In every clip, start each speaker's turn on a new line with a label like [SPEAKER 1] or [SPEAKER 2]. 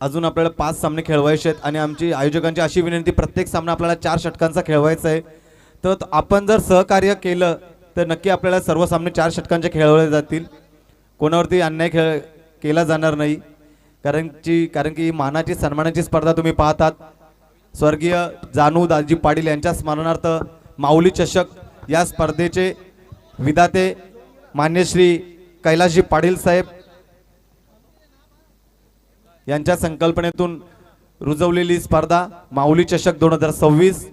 [SPEAKER 1] अजून आपल्याला 5 सामने खेळवायचे आहेत आणि आमची आयोजकांची अशी विनंती, प्रत्येक सामना आपल्याला 4 षटकांचा खेळवायचा आहे. तर आपण जर सहकार्य केलं तर नक्की आपल्याला सर्व सामने 4 षटकांचे खेळवले जातील. कोणावरती अन्याय केला जाणार नाही. कारण की मानाची सन्मानाची स्पर्धा तुम्ही पाहतात. स्वर्गीय जानू दाजी पाटील यांच्या स्मरणार्थ माऊली चषक या स्पर्धेचे विधाते मान्य श्री कैलासजी पाटील साहेब यांच्या संकल्पनेतून रुजवलेली स्पर्धा माऊली चषक 2026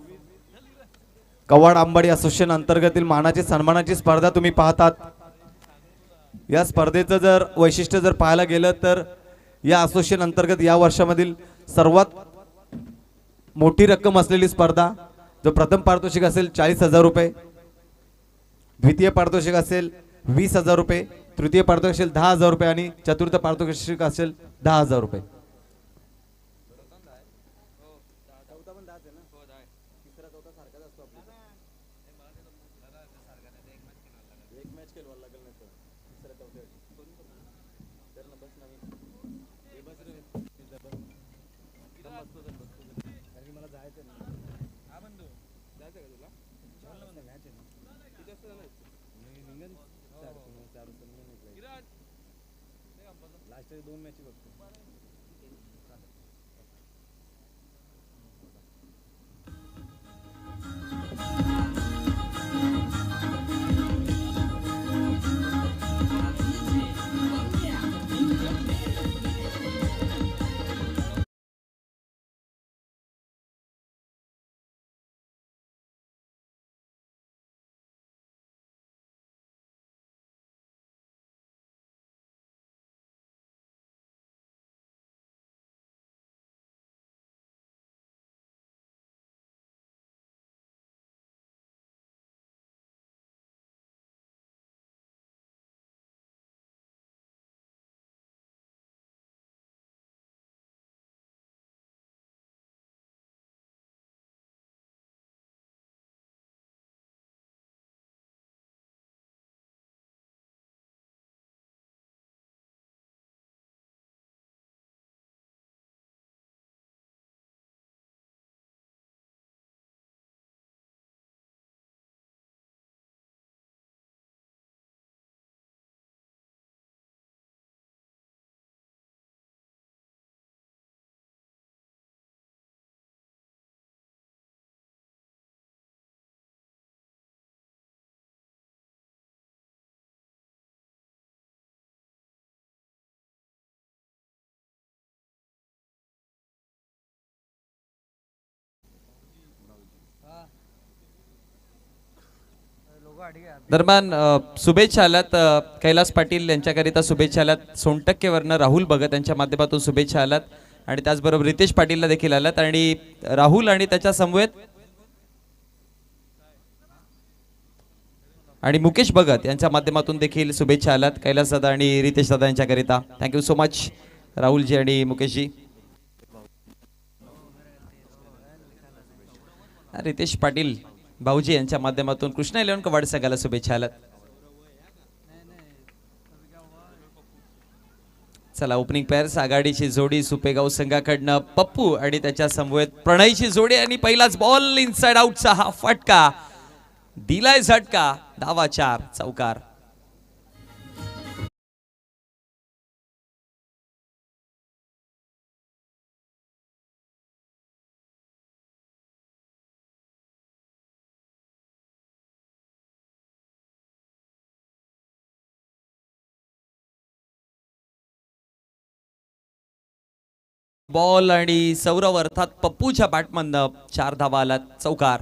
[SPEAKER 1] कवाड आंबाडी असोसिएशन अंतर्गतील मानाची सन्मानाची स्पर्धा तुम्ही पाहतात. या स्पर्धेचं जर वैशिष्ट्य जर पाहायला गेलं तर या असोसिएशन अंतर्गत या वर्षामधील सर्वात मोठी रक्कम असलेली स्पर्धा. जो प्रथम पारितोषिक असेल 40,000 रुपये, द्वितीय पारितोषिक असेल 20,000 रुपये, तृतीय पारितोषिक असेल 10,000 रुपये आणि चतुर्थ पारितोषिक असेल 10,000 रुपये.
[SPEAKER 2] दरम्यान शुभेच्छा आल्यात कैलास पाटील यांच्याकरिता शुभेच्छा आल्यात. सोनटक्केवरनं राहुल भगत यांच्या माध्यमातून शुभेच्छा आल्यात आणि त्याचबरोबर रितेश पाटीलला देखील आल्यात आणि राहुल आणि त्याच्या समवेत आणि मुकेश भगत यांच्या माध्यमातून देखील शुभेच्छा आल्यात कैलास दादा आणि रितेश दादा यांच्याकरिता. थँक्यू सो मच राहुलजी आणि मुकेशजी. रितेश पाटील भाऊजी यांच्या माध्यमातून कृष्णा 11 कवाड संघाला शुभेच्छा आल्यात. चला ओपनिंग पेअर्स आघाडीची जोडी सुपेगाव संघाकडनं पप्पू आणि त्याच्या समवेत प्रणयची जोडी आणि पहिलाच बॉल इनसाइड आउटचा हा फटका दिलाय झटका. धावा 4 चौकार. बॉल आणि सौरव अर्थात पप्पूच्या बॅटमधनं 4 धावा आलात चौकार.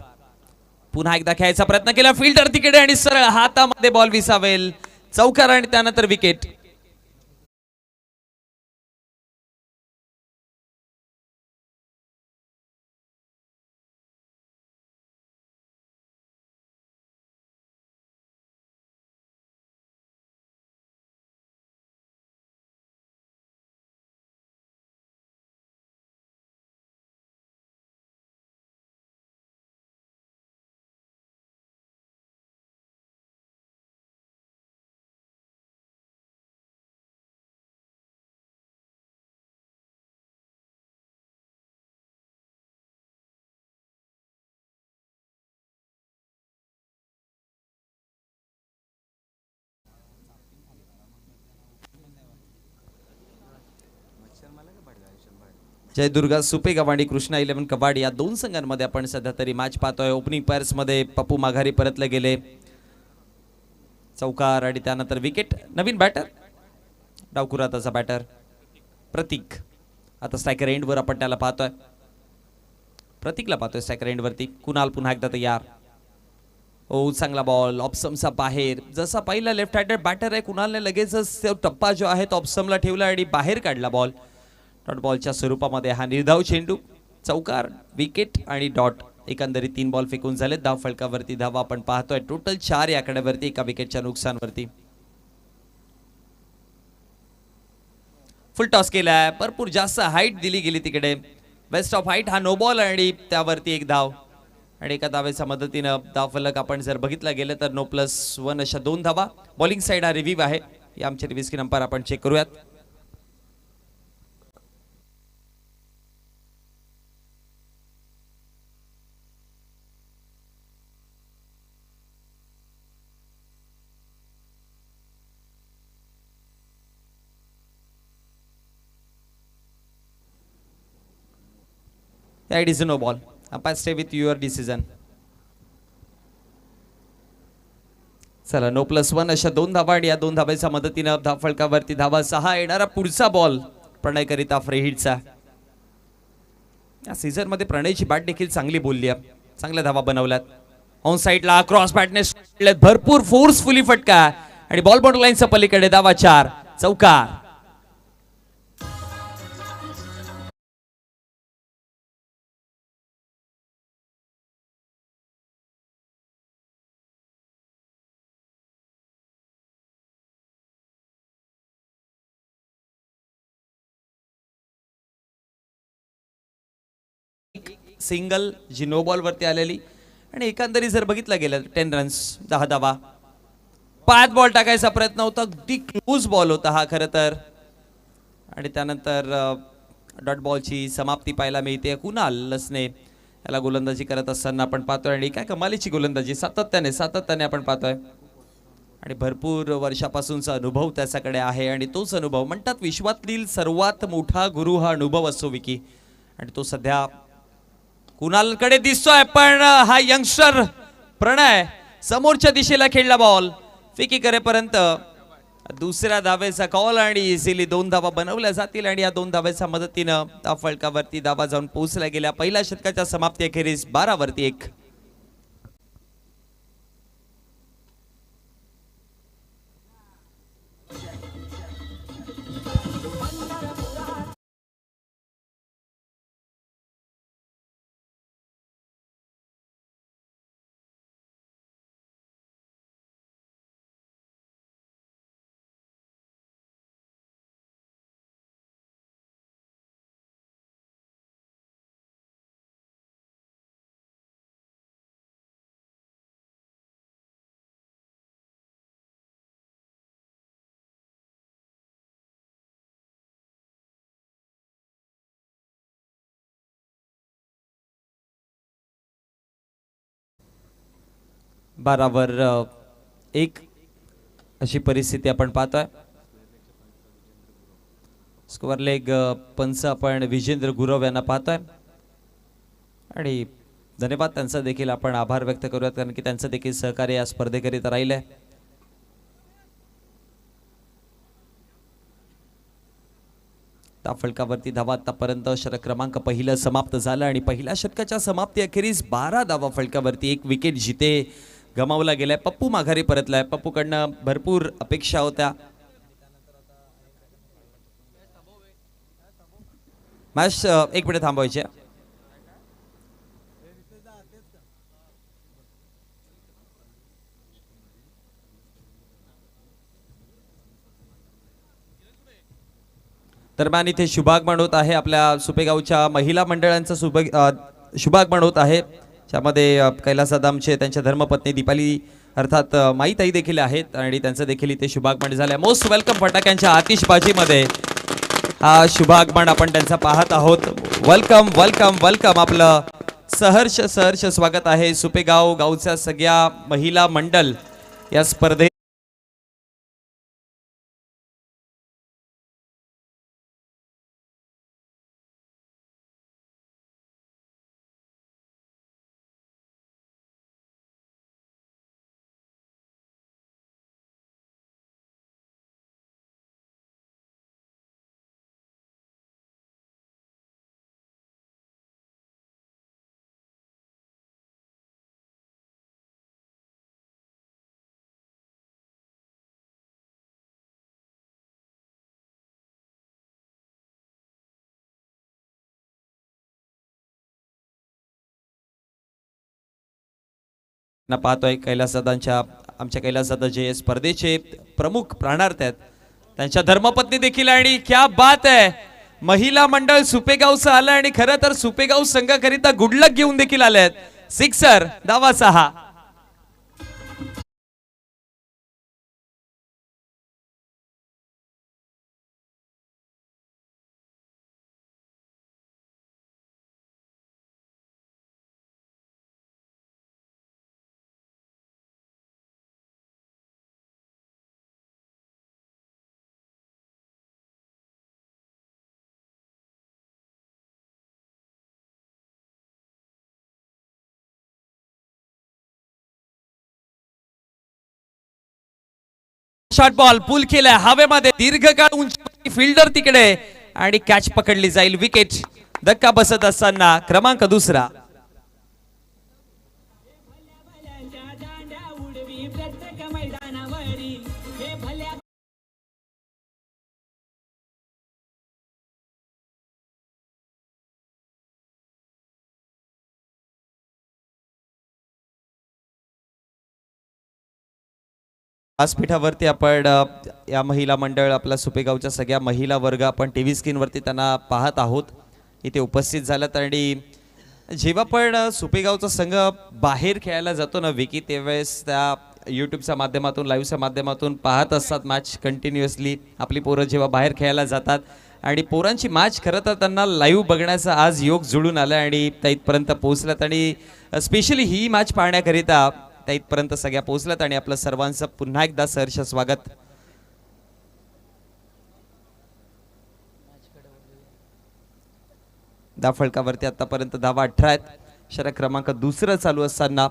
[SPEAKER 2] पुन्हा एकदा खेळायचा प्रयत्न केला फिल्डर तिकडे आणि सरळ हातामध्ये बॉल विसावेल. चौकार आणि त्यानंतर विकेट. जयदुर्गा सुपेगाव आणि कृष्णा 11 कबाड या दोन संघांमध्ये आपण सध्या तरी मॅच पाहतोय. ओपनिंग पेअर्स मध्ये पप्पू माघारी परतले गेले. चौकार आणि त्यानंतर विकेट. नवीन बॅटर डावकुराताचा बॅटर प्रतीक. आता स्ट्रायकर एंड वर आपण त्याला पाहतोय. प्रतीकला पाहतोय स्ट्रायकर एंड वरती. कुणाल पुन्हा एकदा तयार. ओ चांगला बॉल ऑप्समचा बाहेर. जसा पहिला लेफ्ट हँडेड बॅटर आहे कुणालने लगेचच तो टप्पा जो आहे तो ऑप्समला ठेवला आणि बाहेर काढला बॉल. डॉट बॉलच्या स्वरूपामध्ये हा निर्धाव चेंडू. चौकार विकेट आणि डॉट. एकंदरीत 3 बॉल फेकून झाले. धाव फलकावरती धावा आपण पाहतोय टोटल 4 या आकड्यावरती एका विकेटच्या नुकसानवरती. फुल टॉस केलाय. भरपूर जास्त हाईट दिली गेली तिकडे. बेस्ट ऑफ हाईट हा नो बॉल आणि त्यावरती एक धाव आणि एका धावेच्या मदतीनं धाव फलक आपण जर बघितला गेलं तर नो+1 अशा 2 धावा. बॉलिंग साइड हा रिव्ह्यू आहे. या आमचे रिव्ह्यू स्क्रीन अंपायर आपण चेक करूयात. It is a no ball. Umpire stay with your decision. चला नो+1 अशा 2 धावा आणि या 2 धावेच्या मदतीनं धाव फलकावरती धावा 6. येणारा पुढचा बॉल प्रणय करिता फ्री हिटचा. या सीझन मध्ये प्रणयची बॅट देखील चांगली बोलली आहे. चांगल्या धावा बनवल्यात. ऑन साइडला क्रॉस बॅटने भरपूर फोर्सफुली फटका आणि बॉल बॉर्डर लाईनच्या पलीकडे धावा 4. चौकार. सिंगल जी नो बॉल वरती आलेली आणि एकंदरीत जर बघितलं गेलं 10 रन्स 10 धावा. 5 बॉल टाकायचा प्रयत्न होता. अगदी क्लोज बॉल होता हा खरं तर. आणि त्यानंतर डॉट बॉलची समाप्ती पाहायला मिळते. कुणाल लसने याला गोलंदाजी करत असताना आपण पाहतोय आणि काय कमालीची गोलंदाजी सातत्याने आपण पाहतोय. आणि भरपूर वर्षापासूनचा अनुभव त्याच्याकडे आहे आणि तोच अनुभव म्हणतात विश्वातील सर्वात मोठा गुरु हा अनुभव असतो विकी. आणि तो सध्या कुणालकडे दिसतोय पण हा यंगस्टर प्रणय समोरच्या दिशेला खेळला बॉल फिकी करेपर्यंत दुसऱ्या धावेचा कॉल आणि इझिली 2 धावा बनवल्या जातील आणि या 2 धावेच्या मदतीनं धाव फलकावरती धावा जाऊन पोहोचल्या गेल्या. पहिल्या षटकाच्या समाप्ती अखेरीस 12 वरती 1. बारावर 1 अशी परिस्थिती आपण पाहतोय. स्कोअर लेग पंच आपण विजेंद्र गुरव यांना पाहतोय आणि धन्यवाद त्यांचा देखील आपण आभार व्यक्त करूयात कारण की त्यांचं देखील सहकार्य या स्पर्धेकरिता राहिलंय. फलकावरती धावा आतापर्यंत षटक क्रमांक पहिलं समाप्त झालं आणि पहिल्या षटकाच्या समाप्ती अखेरीस 12 धावा फलकावरती 1 विकेट जिते गमावला गेलाय. पप्पू माघारी परतलाय. पप्पूकडनं भरपूर अपेक्षा होत्या. मॅच 1 मिनिट थांबवायची. दरम्यान इथे शुभागमन होत आहे. आपल्या सुपेगावच्या महिला मंडळांचा शुभागमन होत आहे. त्यामध्ये कैलास आदामचे त्यांच्या धर्मपत्नी दीपाली अर्थात माईताई देखील आहेत आणि त्यांचं देखील इथे शुभागमन झालंय. मोस्ट वेलकम फटाक्यांच्या आतिषबाजीमध्ये हा शुभागमन आपण त्यांचा पाहत आहोत. Welcome welcome welcome. आपलं सहर्ष स्वागत आहे. सुपेगाव गावच्या सगळ्या महिला मंडळ या स्पर्धेत ना पाहतोय कैलासदादांच्या आमच्या कैलासदादा जे स्पर्धेचे प्रमुख प्राणार्थ आहेत त्यांच्या धर्मपत्नी देखील आणि क्या बात आहे महिला मंडळ सुपेगावचं आलं आणि खरं तर सुपेगाव संघाकरिता गुडलक घेऊन देखील आले आहेत सिक्सर धावा 6 शॉट बॉल पुल केलाय हवेमध्ये दीर्घकाळ उंची फिल्डर तिकडे आणि कॅच पकडली जाईल विकेट धक्का बसत असताना क्रमांक 2 व्यासपीठावरती आपण या महिला मंडळ आपला सुपेगावच्या सगळ्या महिला वर्ग आपण टीव्ही स्क्रीनवरती त्यांना पाहत आहोत इथे उपस्थित झालात आणि जेव्हा पण सुपेगावचा संघ बाहेर खेळायला जातो ना विकी त्यावेळेस त्या यूट्यूबच्या माध्यमातून लाईव्हच्या माध्यमातून पाहत असतात मॅच कंटिन्युअसली आपली पोरं जेव्हा बाहेर खेळायला जातात आणि पोरांची मॅच खरं तर त्यांना लाईव्ह बघण्याचा आज योग जुळून आला आणि त्या इथपर्यंत पोहोचलात आणि स्पेशली ही मॅच पाहण्याकरिता त्या इथपर्यंत सगळ्या पोहोचल्यात आणि आपलं सर्वांचं पुन्हा एकदा सहर्ष स्वागत फलकावरती आतापर्यंत धावा 18 आहेत षटक क्रमांक 2 चालू असताना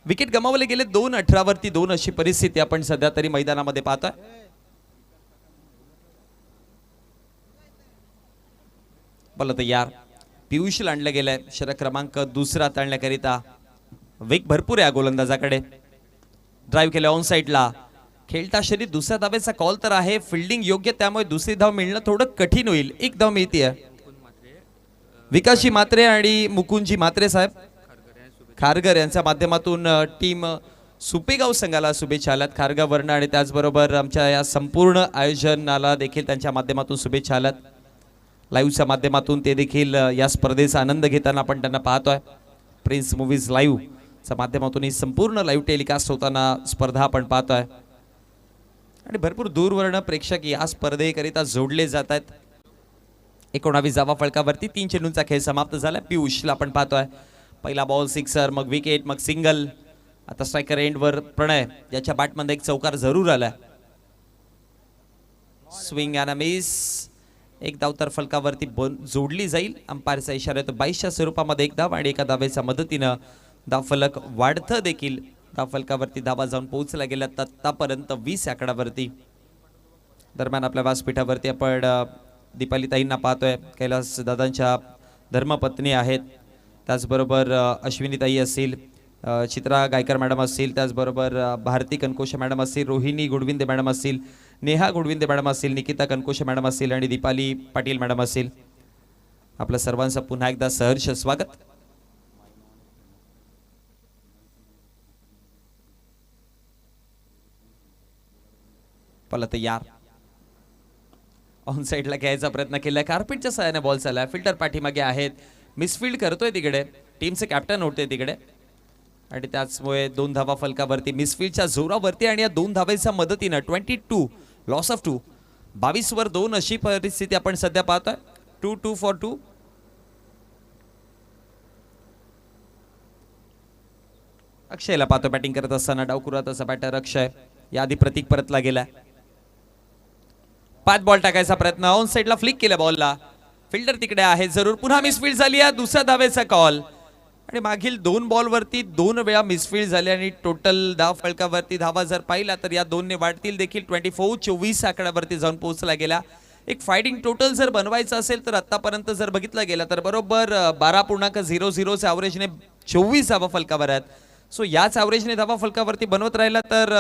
[SPEAKER 2] विकेट गमावले गेले 2-18 वरती 2 अशी परिस्थिती आपण सध्या तरी मैदानामध्ये पाहतोय बोला तर यार पियुष आणलं गेलंय षटक क्रमांक 2 ताणण्याकरिता वेग भरपूर आहे गोलंदाजाकडे ड्राइव्ह केलं ऑन साइडला खेळता शरीर दुसऱ्या धावेचा कॉल तर आहे फिल्डिंग योग्य त्यामुळे दुसरी धाव मिळणं थोडं कठीण होईल एक धाव मिळते विकासजी मात्रे आणि मुकुंदजी मात्रे साहेब खारगर यांच्या माध्यमातून टीम सुपेगाव संघाला शुभेच्छा आल्यात खारगावर्ण आणि त्याचबरोबर आमच्या या संपूर्ण आयोजनाला देखील त्यांच्या माध्यमातून शुभेच्छा आल्यात लाईव्हच्या माध्यमातून ते देखील या स्पर्धेचा आनंद घेताना आपण त्यांना पाहतोय प्रिन्स मूवीज लाईव्ह च्या माध्यमातून ही संपूर्ण लाईव्ह टेलिकास्ट होताना स्पर्धा आपण पाहतोय आणि भरपूर दूरवर्ण प्रेक्षक या स्पर्धेकरिता जोडले जात आहेत 19 धावा फलकावरती 3 चेंडूंचा खेळ समाप्त झाला पियुषला आपण पाहतोय पहिला बॉल सिक्सर मग विकेट मग सिंगल आता स्ट्रायकर एंडवर प्रणय याच्या बॅटमध्ये एक चौकार जरूर आलाय स्विंग अँड मिस एक धाव तर फलकावरती जोडली जाईल अंपायरचा इशारा येतो 22च्या स्वरूपामध्ये एक धाव आणि एका धावेच्या मदतीनं धाव फलक वाढतं देखील धाव फलकावरती धावा जाऊन पोहोचला गेल्या आतापर्यंत 20 आकड्यावरती दरम्यान आपल्या व्यासपीठावरती आपण दीपालीताईंना पाहतोय कैलास दादांच्या धर्मपत्नी आहेत त्याचबरोबर अश्विनीताई असतील चित्रा गायकर मॅडम असतील त्याचबरोबर भारती कनकोशे मॅडम असतील रोहिणी गुडविंदे मॅडम असतील नेहा गुडविंदे मॅडम असतील निकिता कनकोशे मॅडम असतील आणि दीपाली पाटील मॅडम असतील आपल्या सर्वांचं पुन्हा एकदा सहर्ष स्वागत पला तयार ऑन साइडला घ्यायचा प्रयत्न केला कार्पेटच्या सहाय्याने बॉल चालला फिल्डर पाठीमागे आहेत मिसफील्ड करतोय तिकडे टीमचे कॅप्टन होते तिकडे आणि त्याचमुळे 2 धावा फलकावरती मिसफील्डच्या जोरावरती आणि या 2 धावेच्या मदतीने 22 लॉस ऑफ 2 22 वर 2 अशी परिस्थिती आपण सध्या पाहतोय 2-2 फॉर 2 अक्षयला पाहतो बॅटिंग करत असताना डावकुराताचा बॅटर अक्षय याआधी प्रतीक परतला गेला 5 बॉल टाकायचा प्रयत्न ऑन साइडला फ्लिक केला बॉलला फिल्डर तिकडे आहे जरूर पुन्हा मिसफील्ड झाली आहे दुसऱ्या धावेचा कॉल आणि मागील 2 बॉलवरती 2 वेळा मिसफील्ड झाली आणि टोटल धाव फलकावरती धावा जर पाहिला तर या 2 ने वाढतील देखील 24 आकड्यावरती जाऊन पोहोचला गेला एक फायटिंग टोटल जर बनवायचं असेल तर आतापर्यंत जर बघितलं गेलं तर बरोबर 12.00 च्या ॲव्हरेजने 24 धावा फलकावर आहेत सो याच ॲव्हरेजने धावा फलकावरती बनवत राहिला तर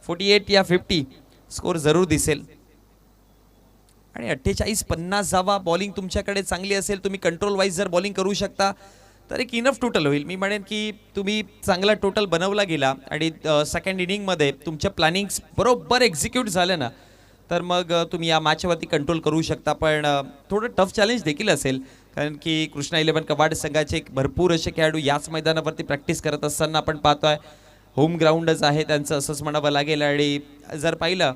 [SPEAKER 2] 48 या 50 स्कोर जरूर दिसेल आणि 48-50 धावा बॉलिंग तुमच्याकडे चांगली असेल तुम्ही कंट्रोल वाईज जर बॉलिंग करू शकता तर एक इनफ टोटल होईल. मी म्हणेन की तुम्ही चांगला टोटल बनवला गेला आणि सेकंड इनिंगमध्ये तुमच्या प्लॅनिंग्स बरोबर एक्झिक्यूट झाले ना, तर मग तुम्ही या मॅचवरती कंट्रोल करू शकता. पण थोडं टफ चॅलेंज देखील असेल, कारण की कृष्णा 11 कवाड संघाचे भरपूर असे खेळाडू याच मैदानावरती प्रॅक्टिस करत असताना आपण पाहतोय. होम ग्राउंडच आहे त्यांचं असंच म्हणावं लागेल. आणि जर पाहिलं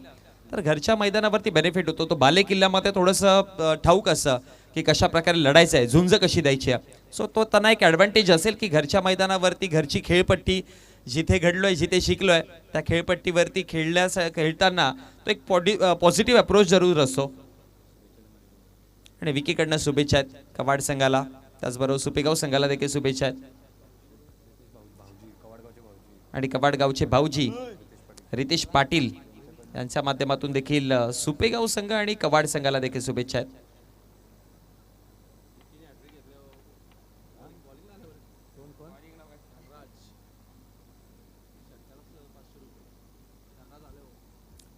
[SPEAKER 2] तर घरच्या मैदानावरती बेनिफिट होतो. तो बाले किल्ल्यामध्ये थोडंसं ठाऊक असं की कशा प्रकारे लढायचं आहे, झुंज कशी द्यायची आहे. सो तो त्यांना एक ॲडव्हान्टेज असेल की घरच्या मैदानावरती घरची खेळपट्टी जिथे घडलोय, जिथे शिकलोय त्या खेळपट्टीवरती खेळताना तो एक पॉझिटिव्ह अप्रोच जरूर असतो. आणि विकीकडनं शुभेच्छा आहेत कवाड संघाला, त्याचबरोबर सुपेगाव संघाला देखील शुभेच्छा आहेत. आणि कवाड गावचे भाऊजी रितेश पाटील यांच्या माध्यमातून देखील सुपेगाव संघ आणि कवाड संघाला देखील शुभेच्छा आहेत.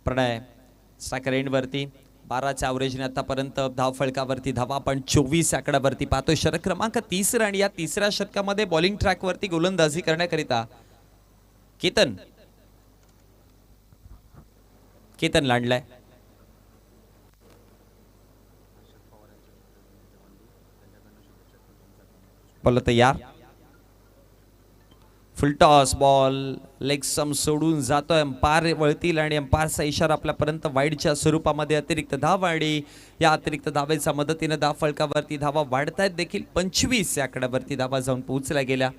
[SPEAKER 2] प्रणय स्ट्रायकर एंडवरती 12च्या ॲव्हरेजने आतापर्यंत धाव फळकावरती धावा आपण 24 आकड्यावरती पाहतोय. षटक क्रमांक 3 आणि या तिसऱ्या षटकामध्ये बॉलिंग ट्रॅकवरती गोलंदाजी करण्याकरिता केतन लांडलाय. बोला तयार. फुल टॉस बॉल लेग सम सोडून जातोय. अंपायर वळतील आणि अंपायरचा इशारा आपल्यापर्यंत वाईडच्या स्वरूपामध्ये अतिरिक्त धाव. आणि या अतिरिक्त धावेच्या मदतीने धाव फलकावरती धावा वाढतायत देखील. 25 या आकड्यावरती धावा जाऊन पोहोचल्या गेल्या.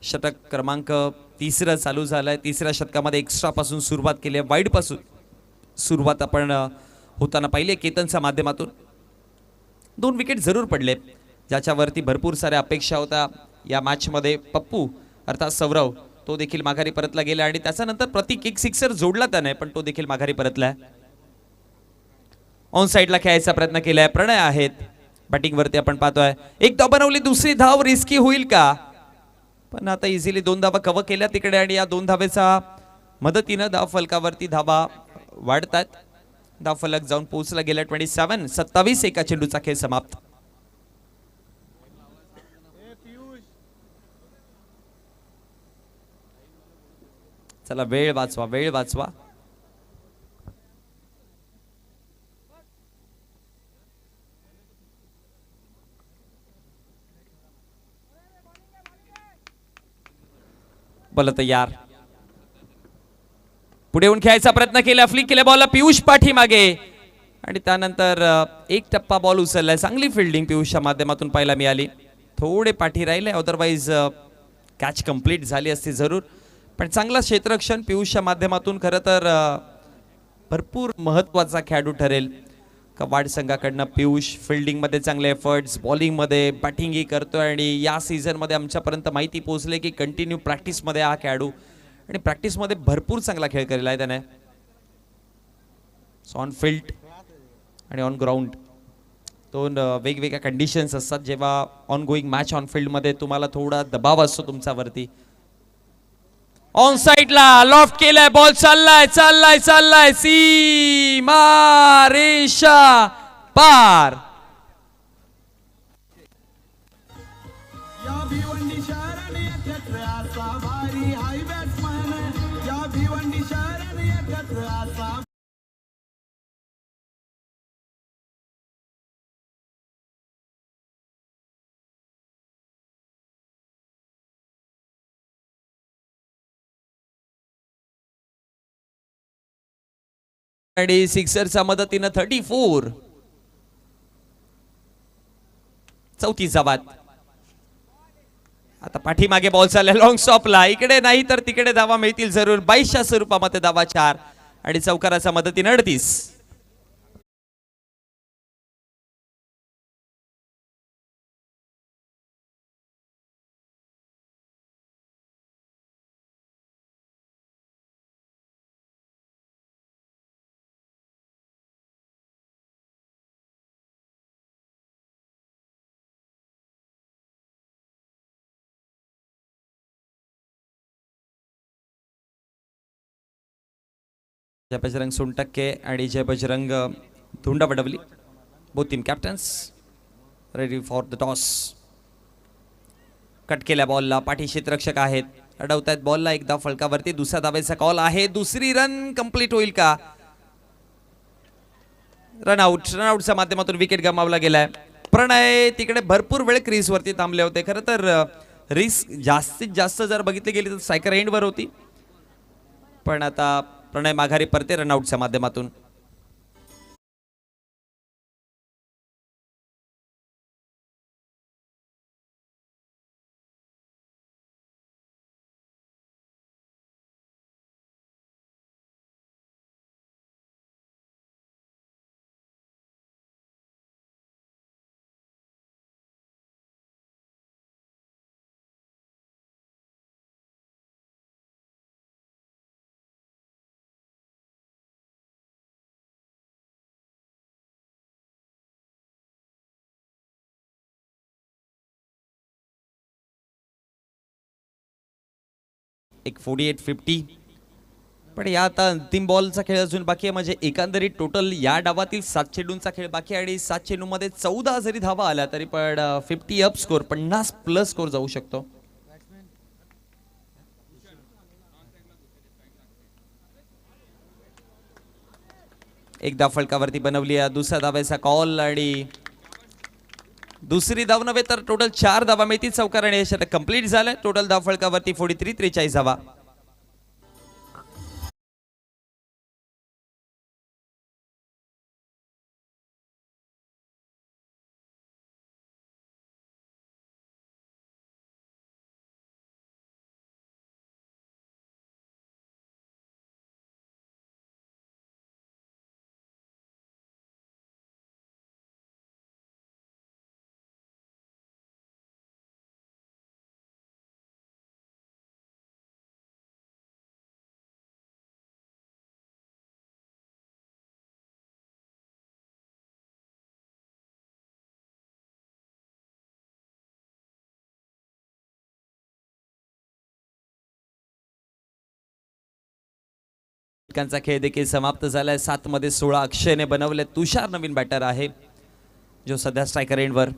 [SPEAKER 2] षटक क्रमांक 3 चालू झालाय. तिसऱ्या षटकामध्ये एक्स्ट्रा पासून सुरुवात केली आहे. वाईड पासून सुरुवात आपण होताना पाहिले केतनच्या माध्यमातून. 2 विकेट जरूर पडले ज्याच्यावरती भरपूर साऱ्या अपेक्षा होत्या या मॅचमध्ये. पप्पू अर्थात सौरव तो देखील माघारी परतला गेला आणि त्याच्यानंतर प्रतीक एक सिक्सर जोडला त्याने, पण तो देखील माघारी परतलाय. ऑन साइडला खेळायचा प्रयत्न केलाय. प्रणय आहेत बॅटिंग वरती आपण पाहतोय. एक धाव बनवली, दुसरी धाव रिस्की होईल का, पण आता इझिली 2 धावा कव्हर केल्या तिकडे आणि या 2 धावेचा मदतीनं धाव फलकावरती धावा वाढतात. धाव फलक जाऊन पोहोचला गेला 27 एका चेंडूचा खेळ समाप्त. चला वेळ वाचवा. बोला तयार. पुढे येऊन खेळायचा प्रयत्न केला. फ्लिक केल्या बॉलला पियुष पाठीमागे आणि त्यानंतर एक टप्पा बॉल उचललाय. चांगली फिल्डिंग पियुषच्या माध्यमातून पाहायला मिळाली. थोडे पाठी राहिले, अदरवाईज कॅच कंप्लीट झाली असती जरूर. पण चांगला क्षेत्ररक्षण पियुषच्या माध्यमातून खरं तर भरपूर महत्त्वाचा खेळाडू ठरेल कवाड संघाकडनं. पियुष फिल्डिंगमध्ये चांगले एफर्ट्स, बॉलिंगमध्ये बॅटिंगही करतोय आणि या सीझनमध्ये आमच्यापर्यंत माहिती पोहोचले की कंटिन्यू प्रॅक्टिसमध्ये हा खेळाडू आणि प्रॅक्टिसमध्ये भरपूर चांगला खेळ केलेला आहे त्याने. ऑन फील्ड आणि ऑन ग्राउंड 2 वेगवेगळ्या कंडिशन्स असतात. जेव्हा ऑन गोईंग मॅच ऑन फील्डमध्ये तुम्हाला थोडा दबाव असतो तुमच्यावरती. ऑन साइडला लॉफ्ट केलाय बॉल. चाललाय सीमा रेषा पार. आणि सिक्सरच्या मदतीनं 34. चौथी जबात. आता पाठीमागे बॉल चालला लॉंग स्टॉपला. इकडे नाही तर तिकडे धावा मिळतील जरूर. 22च्या स्वरूपामध्ये धावा 4 आणि चौकाराच्या मदतीनं 38. जय बजरंग सोनटक्के आणि Jai Bajrang Dhundavadavali, both team captains ready for the toss. Cut केल्या बॉलला, पाठीशी रक्षक आहेत, अडवतायत बॉलला, एकदा फलकावरती, दुसऱ्या धावेचा कॉल आहे, दुसरी रन कंप्लीट होईल का? रनआउटच्या माध्यमातून विकेट गमावला गेलाय. प्रणय तिकडे भरपूर वेळ क्रीज वरती थांबले होते. खरं तर रिस्क जास्तीत जास्त जर बघितली गेली तर स्ट्रायकर एंड वर होती, पण आता प्रणय माघारी परते रनआउटच्या माध्यमातून. एक 48-50, पण या आता अंतिम बॉलचा खेळ अजून बाकी आहे. म्हणजे एकंदरीत टोटल या डावातील 7 चेंडूंचा खेळ बाकी आहे आणि 7 चेंडूमध्ये 14 जरी धावा आल्या तरी पण 50 अप स्कोर, 50 प्लस स्कोर जाऊ शकतो. एकदा फलकावरती बनवली आहे, दुसऱ्या धावेचा कॉल आणि दुसरी धाव नव्हे तर टोटल 4 धावा मिळतील. चौकार आणि यश कंप्लीट झालंय. टोटल धाव फलकावरती 43-43 धावा. चा खेळ देखील समाप्त झालाय. 7 मध्ये 16 अक्षयने बनवले. तुषार नवीन बॅटर आहे जो सध्या स्ट्रायकर एंडवर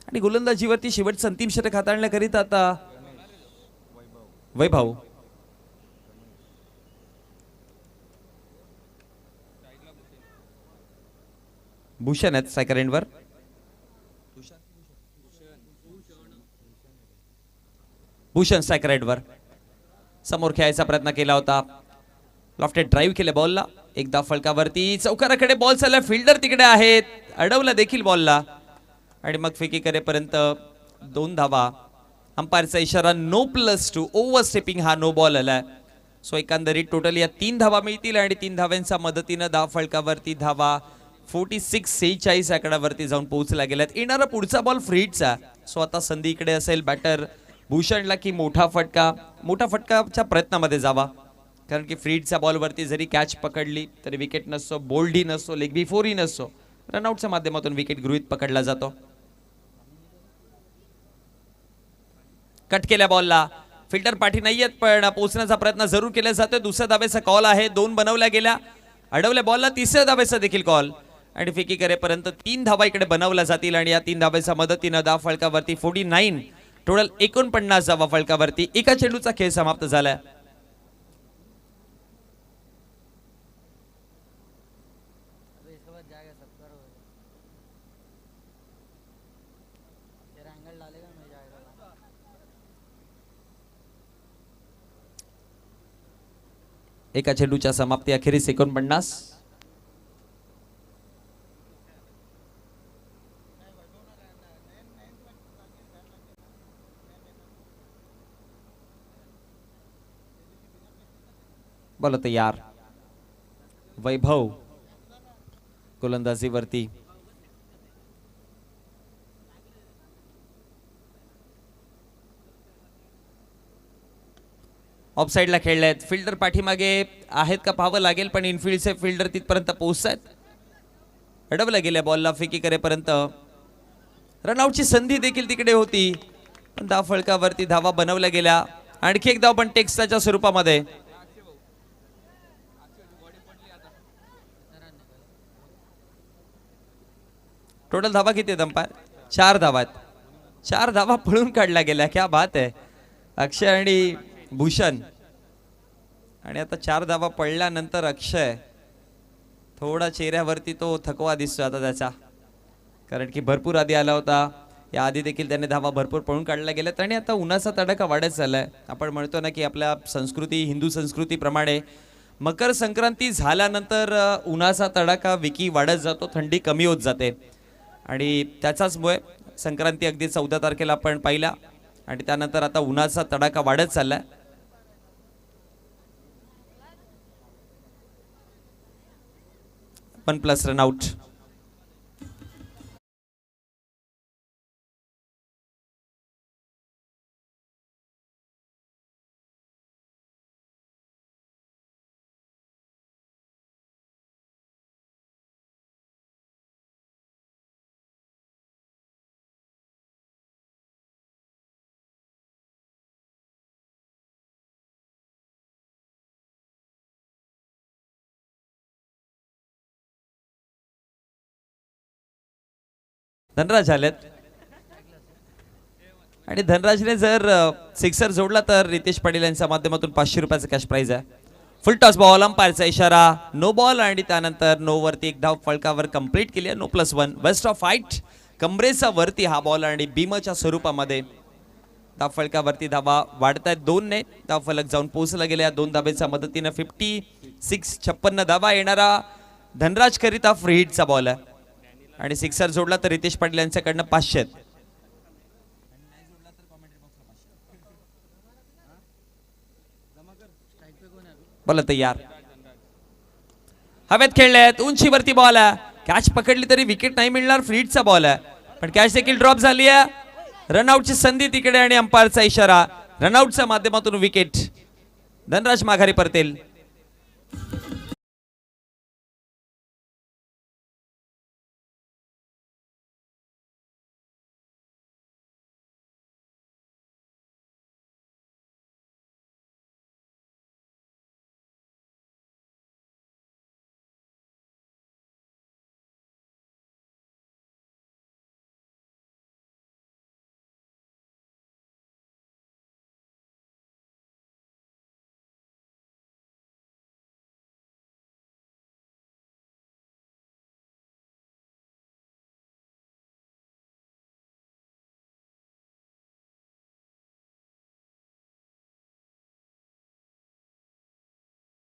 [SPEAKER 2] आणि गोलंदाजीवरती शेवटचं अंतिम षटक हाताळण्याकरिता आता वैभव. भूषण आहेत स्ट्रायकर एंडवर. भूषण स्ट्रायकर एंडवर समोर खेळायचा प्रयत्न केला होता. लॉफ्टेड ड्राईव्ह केले बॉलला, एकदा फलकावरती, चौकाराकडे बॉल चालला, फिल्डर तिकडे आहेत, अडवला देखील बॉलला आणि मग फेकी करेपर्यंत 2 धावा. अंपायरचा इशारा नो +2, ओव्हर स्टेपिंग हा नो बॉल आलाय. सो एकंदरीत टोटल या 3 धावा मिळतील आणि 3 धाव्यांच्या मदतीनं धाव फलकावरती धावा 46-46 आकड्यावरती जाऊन पोहोचला गेल्यात. येणारा पुढचा बॉल फ्रीडचा. सो आता संधी इकडे असेल बॅटर भूषणला की मोठा फटकाच्या प्रयत्नामध्ये जावा, कारण की फ्रीडच्या बॉलवरती जरी कॅच पकडली तरी विकेट नसतो, बोल्ड ही नसतो, लेग बिफोर ही नसतो, रनआउटच्या माध्यमातून विकेट गृहीत पकडला जातो. कट केल्या बॉलला, फिल्डर पाठी नाहीयेत पण पोहोचण्याचा प्रयत्न जरूर केला जातोय. दुसऱ्या धावेचा कॉल आहे, 2 बनवल्या गेल्या, अडवल्या बॉलला, तिसऱ्या धावेचा देखील कॉल आणि फेकी करेपर्यंत 3 धावा इकडे बनवल्या जातील आणि या 3 धावेच्या मदतीनं धाव फलकावरती 49, टोटल 49 धावा फलकावरती. एका चेंडूचा खेळ समाप्त झालाय. एका चेंडूच्या समाप्ती अखेरीस 49. बोला तयार. वैभव गोलंदाजीवरती. ऑफ साइडला खेळले आहेत, फिल्डर पाठीमागे आहेत का पाहावं लागेल, पण इनफिल्डचे फिल्डर तिथपर्यंत पोहोचतायत. अडवल्या गेल्या बॉलला, फेकी करेपर्यंत रनआउटची संधी देखील तिकडे होती पण धाव फलकावरती धावा बनवल्या गेल्या. आणखी एक धाव पण टेक्स्टाच्या स्वरूपामध्ये. टोटल धावा किती आहेत अंपायर? 4 धावा आहेत. 4 धावा पळून काढल्या गेल्या. क्या बात आहे. अक्षय आणि भूषण. आणि आता 4 धावा पडल्यानंतर अक्षय थोडा चेहऱ्यावरती तो थकवा दिसतोय आता त्याचा, कारण की भरपूर आधी आला होता. या आधी देखील त्याने धावा भरपूर पळून काढल्या गेल्यात आणि आता उन्हाचा तडाखा वाढत चाललाय. आपण म्हणतो ना की आपल्या संस्कृती, हिंदू संस्कृतीप्रमाणे मकर संक्रांती झाल्यानंतर उन्हाचा तडाखा विकी वाढत जातो, थंडी कमी होत जाते. आणि त्याचाच मुळे संक्रांती अगदी 14 तारखेला आपण पाहिला आणि त्यानंतर आता उन्हाचा तडाखा वाढत चाललाय. +1 रनआउट. धनराज आलेत आणि धनराजने जर सिक्सर जोडला तर रितेश पाटील यांच्या माध्यमातून 500 रुपयाचं कॅश प्राइज आहे. फुल टॉस बॉल, अंपायरचा इशारा, नो बॉल आणि त्यानंतर नो वरती एक धाव फलकावर कंप्लीट केली आहे. नो +1. Best of fight. कमरेचा वरती हा बॉल आणि भीमच्या स्वरूपामध्ये धाव फलकावरती धावा वाढतायत. 2 ने धाव फलक जाऊन पोहोचला गेल्या. 2 धावेच्या मदतीने 56 धावा येणारा धनराज करिता फ्री हिटचा बॉल आहे आणि सिक्सर जोडला तर रितेश पाटील यांच्याकडनं 500. बोला तयार. हवेत खेळलेत, उंचीवरती बॉल आहे. कॅच पकडली तरी विकेट नाही मिळणार. फ्री हिटचा बॉल आहे पण कॅच देखील ड्रॉप झाली आहे. रनआउटची संधी तिकडे आणि अंपायरचा इशारा. रनआउटच्या माध्यमातून विकेट. धनराज माघारी परतेल.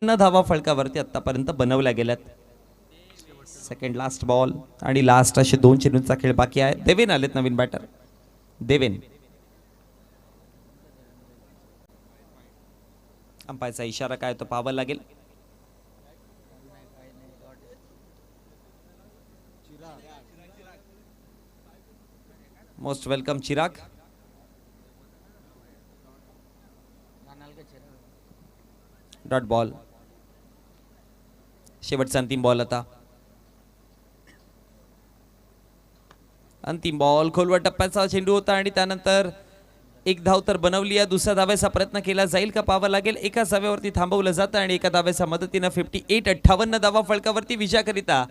[SPEAKER 2] धावा फलकावरती आतापर्यंत बनवल्या गेल्यात. सेकंड लास्ट बॉल आणि लास्ट असे 2 चेंडूंचा खेळ बाकी आहे. देवेन आलेत नवीन बॅटर. देवेन. अंपायरचा इशारा काय तो पाहावा लागेल. Most welcome Chirag. Dot ball. शेवटचा अंतिम बॉल आता. अंतिम बॉल खोलवर टप्प्याचा चेंडू होता आणि त्यानंतर एक धाव तर बनवली आहे. दुसऱ्या धावेचा प्रयत्न केला जाईल का पाहावा लागेल. एका धावेवरती थांबवलं जातं आणि एका धावेच्या मदतीनं 58 धावा फलकावरती विजयाकरिता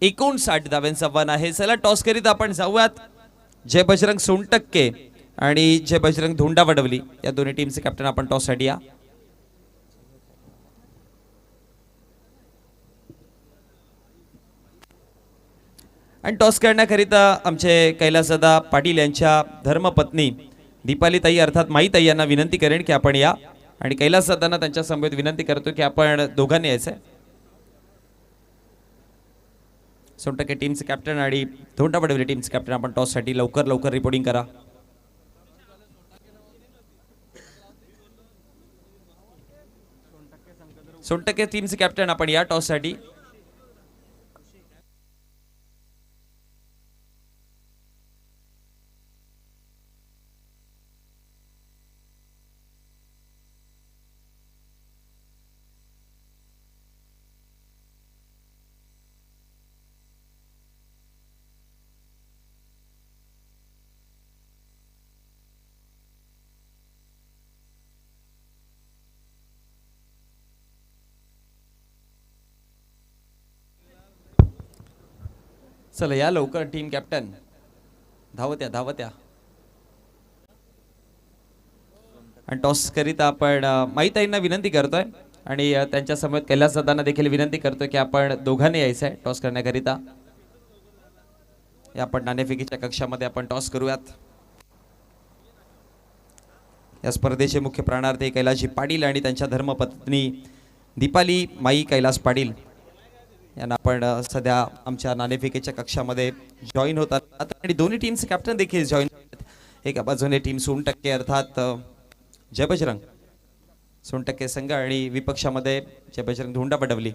[SPEAKER 2] 59 धाव्यांचा वन आहे. चला टॉस करीत आपण जाऊयात. जय बजरंग सोनटक्के आणि जय बजरंग धोंडावडवली या दोन्ही टीमचे कॅप्टन आपण टॉस साठी या. आणि टॉस करण्याकरिता आमचे कैलासदादा पाटील यांच्या धर्मपत्नी दीपालीताई अर्थात माईताई यांना विनंती करेन की आपण या. आणि कैलासदादांना त्यांच्या समवेत विनंती करतो की आपण दोघांनी यायचंय. सोनटक्के टीमचे कॅप्टन आणि धोंडावडवली टीमचे कॅप्टन आपण टॉस साठी लवकर रिपोर्टिंग करा. सोनटक्के टीमचे कॅप्टन आपण या टॉस साठी. चला या लवकर टीम कॅप्टन. धावत्या. आणि टॉस करिता आपण माईताईंना विनंती करतोय आणि त्यांच्या समोर कैलास दादांना देखील विनंती करतोय की आपण दोघांनी यायचं आहे टॉस करण्याकरिता. या आपण नाणेफेकीच्या कक्षामध्ये आपण टॉस करूयात. या स्पर्धेचे मुख्य प्राणार्थी कैलासजी पाटील आणि त्यांच्या धर्मपत्नी दीपाली माई कैलास पाटील यांना आपण सध्या आमच्या नाणेफेकीच्या कक्षामध्ये जॉईन होतात आणि दोन्ही टीमचे कॅप्टन देखील जॉईन. एका बाजूने टीम 60% अर्थात जय बजरंग 60% संघ आणि विपक्षामध्ये जय बजरंग धोंडा बडवली.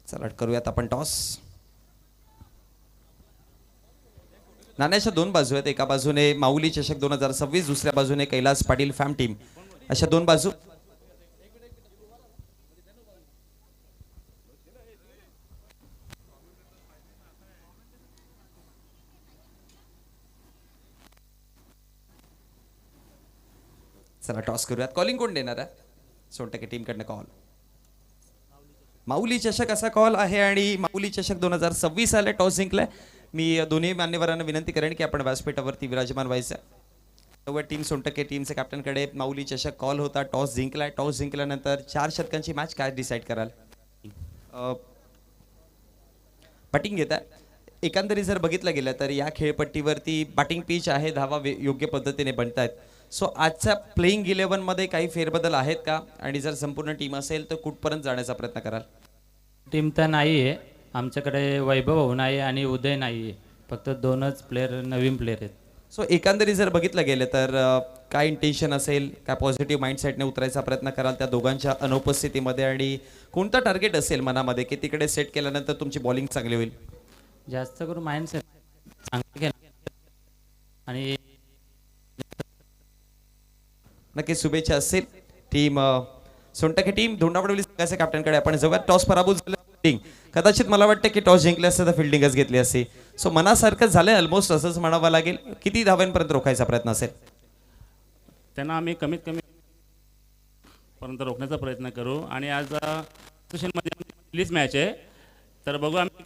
[SPEAKER 2] चला करूयात आपण टॉस. नाण्याच्या दोन बाजू आहेत. एका बाजूने माऊली चषक 2026, दुसऱ्या बाजूने कैलास पाटील फॅम टीम, अशा दोन बाजू. चला टॉस करूयात. कॉलिंग कोण देणार आहे? 60% टीम कडनं कॉल. माऊली चषक असा कॉल आहे आणि माऊली चषक 2026 आले. टॉस जिंकलाय. मी दोन्ही मान्यवरांना विनंती करेन की आपण व्यासपीठावरती विराजमान व्हायचं. टीम 60% टीमच्या कॅप्टनकडे माऊली चषक कॉल होता. टॉस जिंकलाय. टॉस जिंकल्यानंतर 4 षटकांची मॅच काय डिसाईड कराल? बॅटिंग घेत आहे. एकंदरीत जर बघितलं गेलं तर या खेळपट्टीवरती बॅटिंग पिच आहे. धावा योग्य पद्धतीने बनत आहेत. सो आजच्या प्लेइंग 11 मध्ये काही फेरबदल आहेत का आणि जर संपूर्ण टीम असेल तर कुठपर्यंत जाण्याचा प्रयत्न कराल?
[SPEAKER 3] टीम तर नाही आहे आमच्याकडे. वैभव भाऊ नाही आणि उदय नाही आहे. फक्त 2च प्लेयर नवीन प्लेयर आहेत.
[SPEAKER 2] सो एकंदरीत जर बघितलं गेलं तर काय इंटेन्शन असेल, काय पॉझिटिव्ह माइंडसेटने उतरायचा प्रयत्न कराल त्या दोघांच्या अनुपस्थितीमध्ये आणि कोणता टार्गेट असेल मनामध्ये की तिकडे सेट केल्यानंतर तुमची बॉलिंग चांगली होईल?
[SPEAKER 3] जास्त करून माइंडसेट चांगलं केलं आणि
[SPEAKER 2] नक्की शुभेच्छा असेल. टीम 60% टीम धोंडापडवली संघाच्या कॅप्टनकडे आपण जाऊया. टॉस पराभूत झाला. फिल्डिंग कदाचित मला वाटतं की टॉस जिंकले असते तर फिल्डिंगच घेतली असती. सो मनासारखं झालंय ऑलमोस्ट असंच म्हणावं लागेल. किती धावांपर्यंत रोखायचा प्रयत्न असेल?
[SPEAKER 4] त्यांना आम्ही कमीत कमी पर्यंत रोखण्याचा प्रयत्न करू आणि आज मध्ये पहिलीच मॅच आहे तर बघू आम्ही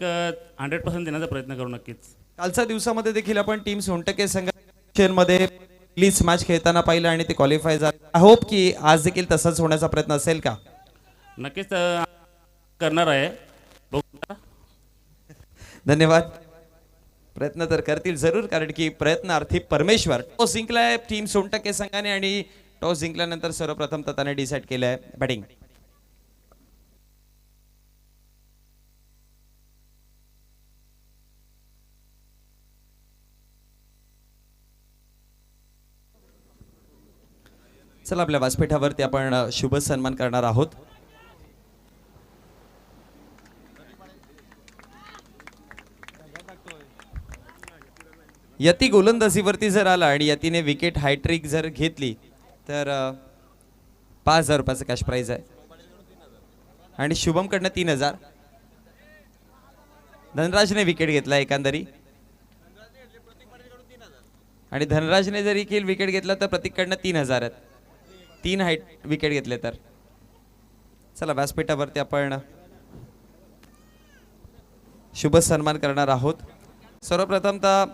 [SPEAKER 4] 100% देण्याचा प्रयत्न करू नक्कीच.
[SPEAKER 2] कालच्या दिवसामध्ये देखील आपण टीम 60% संघामध्ये प्लीज मॅच खेळताना पाहिलं आणि ते क्वालिफाय झाले. आय होप की आज देखील तसंच होण्याचा प्रयत्न असेल का?
[SPEAKER 4] नक्कीच करणार आहे. बघू.
[SPEAKER 2] धन्यवाद. प्रयत्न तर करतील जरूर कारण की प्रयत्नार्थी परमेश्वर. टॉस जिंकलाय टीम 60% संघाने आणि टॉस जिंकल्यानंतर सर्वप्रथम त्याने डिसाईड केलंय बॅटिंग. चला आपल्या व्यासपीठावरती आपण शुभ सन्मान करणार आहोत. यती गोलंदाजीवरती जर आला आणि यतीने विकेट हायट्रिक जर घेतली तर 5,000 रुपयाचं कॅश प्राइज आहे आणि शुभम कडनं 3,000. धनराजने विकेट घेतला एकंदरी आणि धनराजने जर देखील विकेट घेतला तर प्रतीककडनं 3,000 आहेत. 3 विकेट घेतले तर. चला व्यासपीठावरती आपण शुभ सन्मान करणार आहोत. सर्वप्रथम तर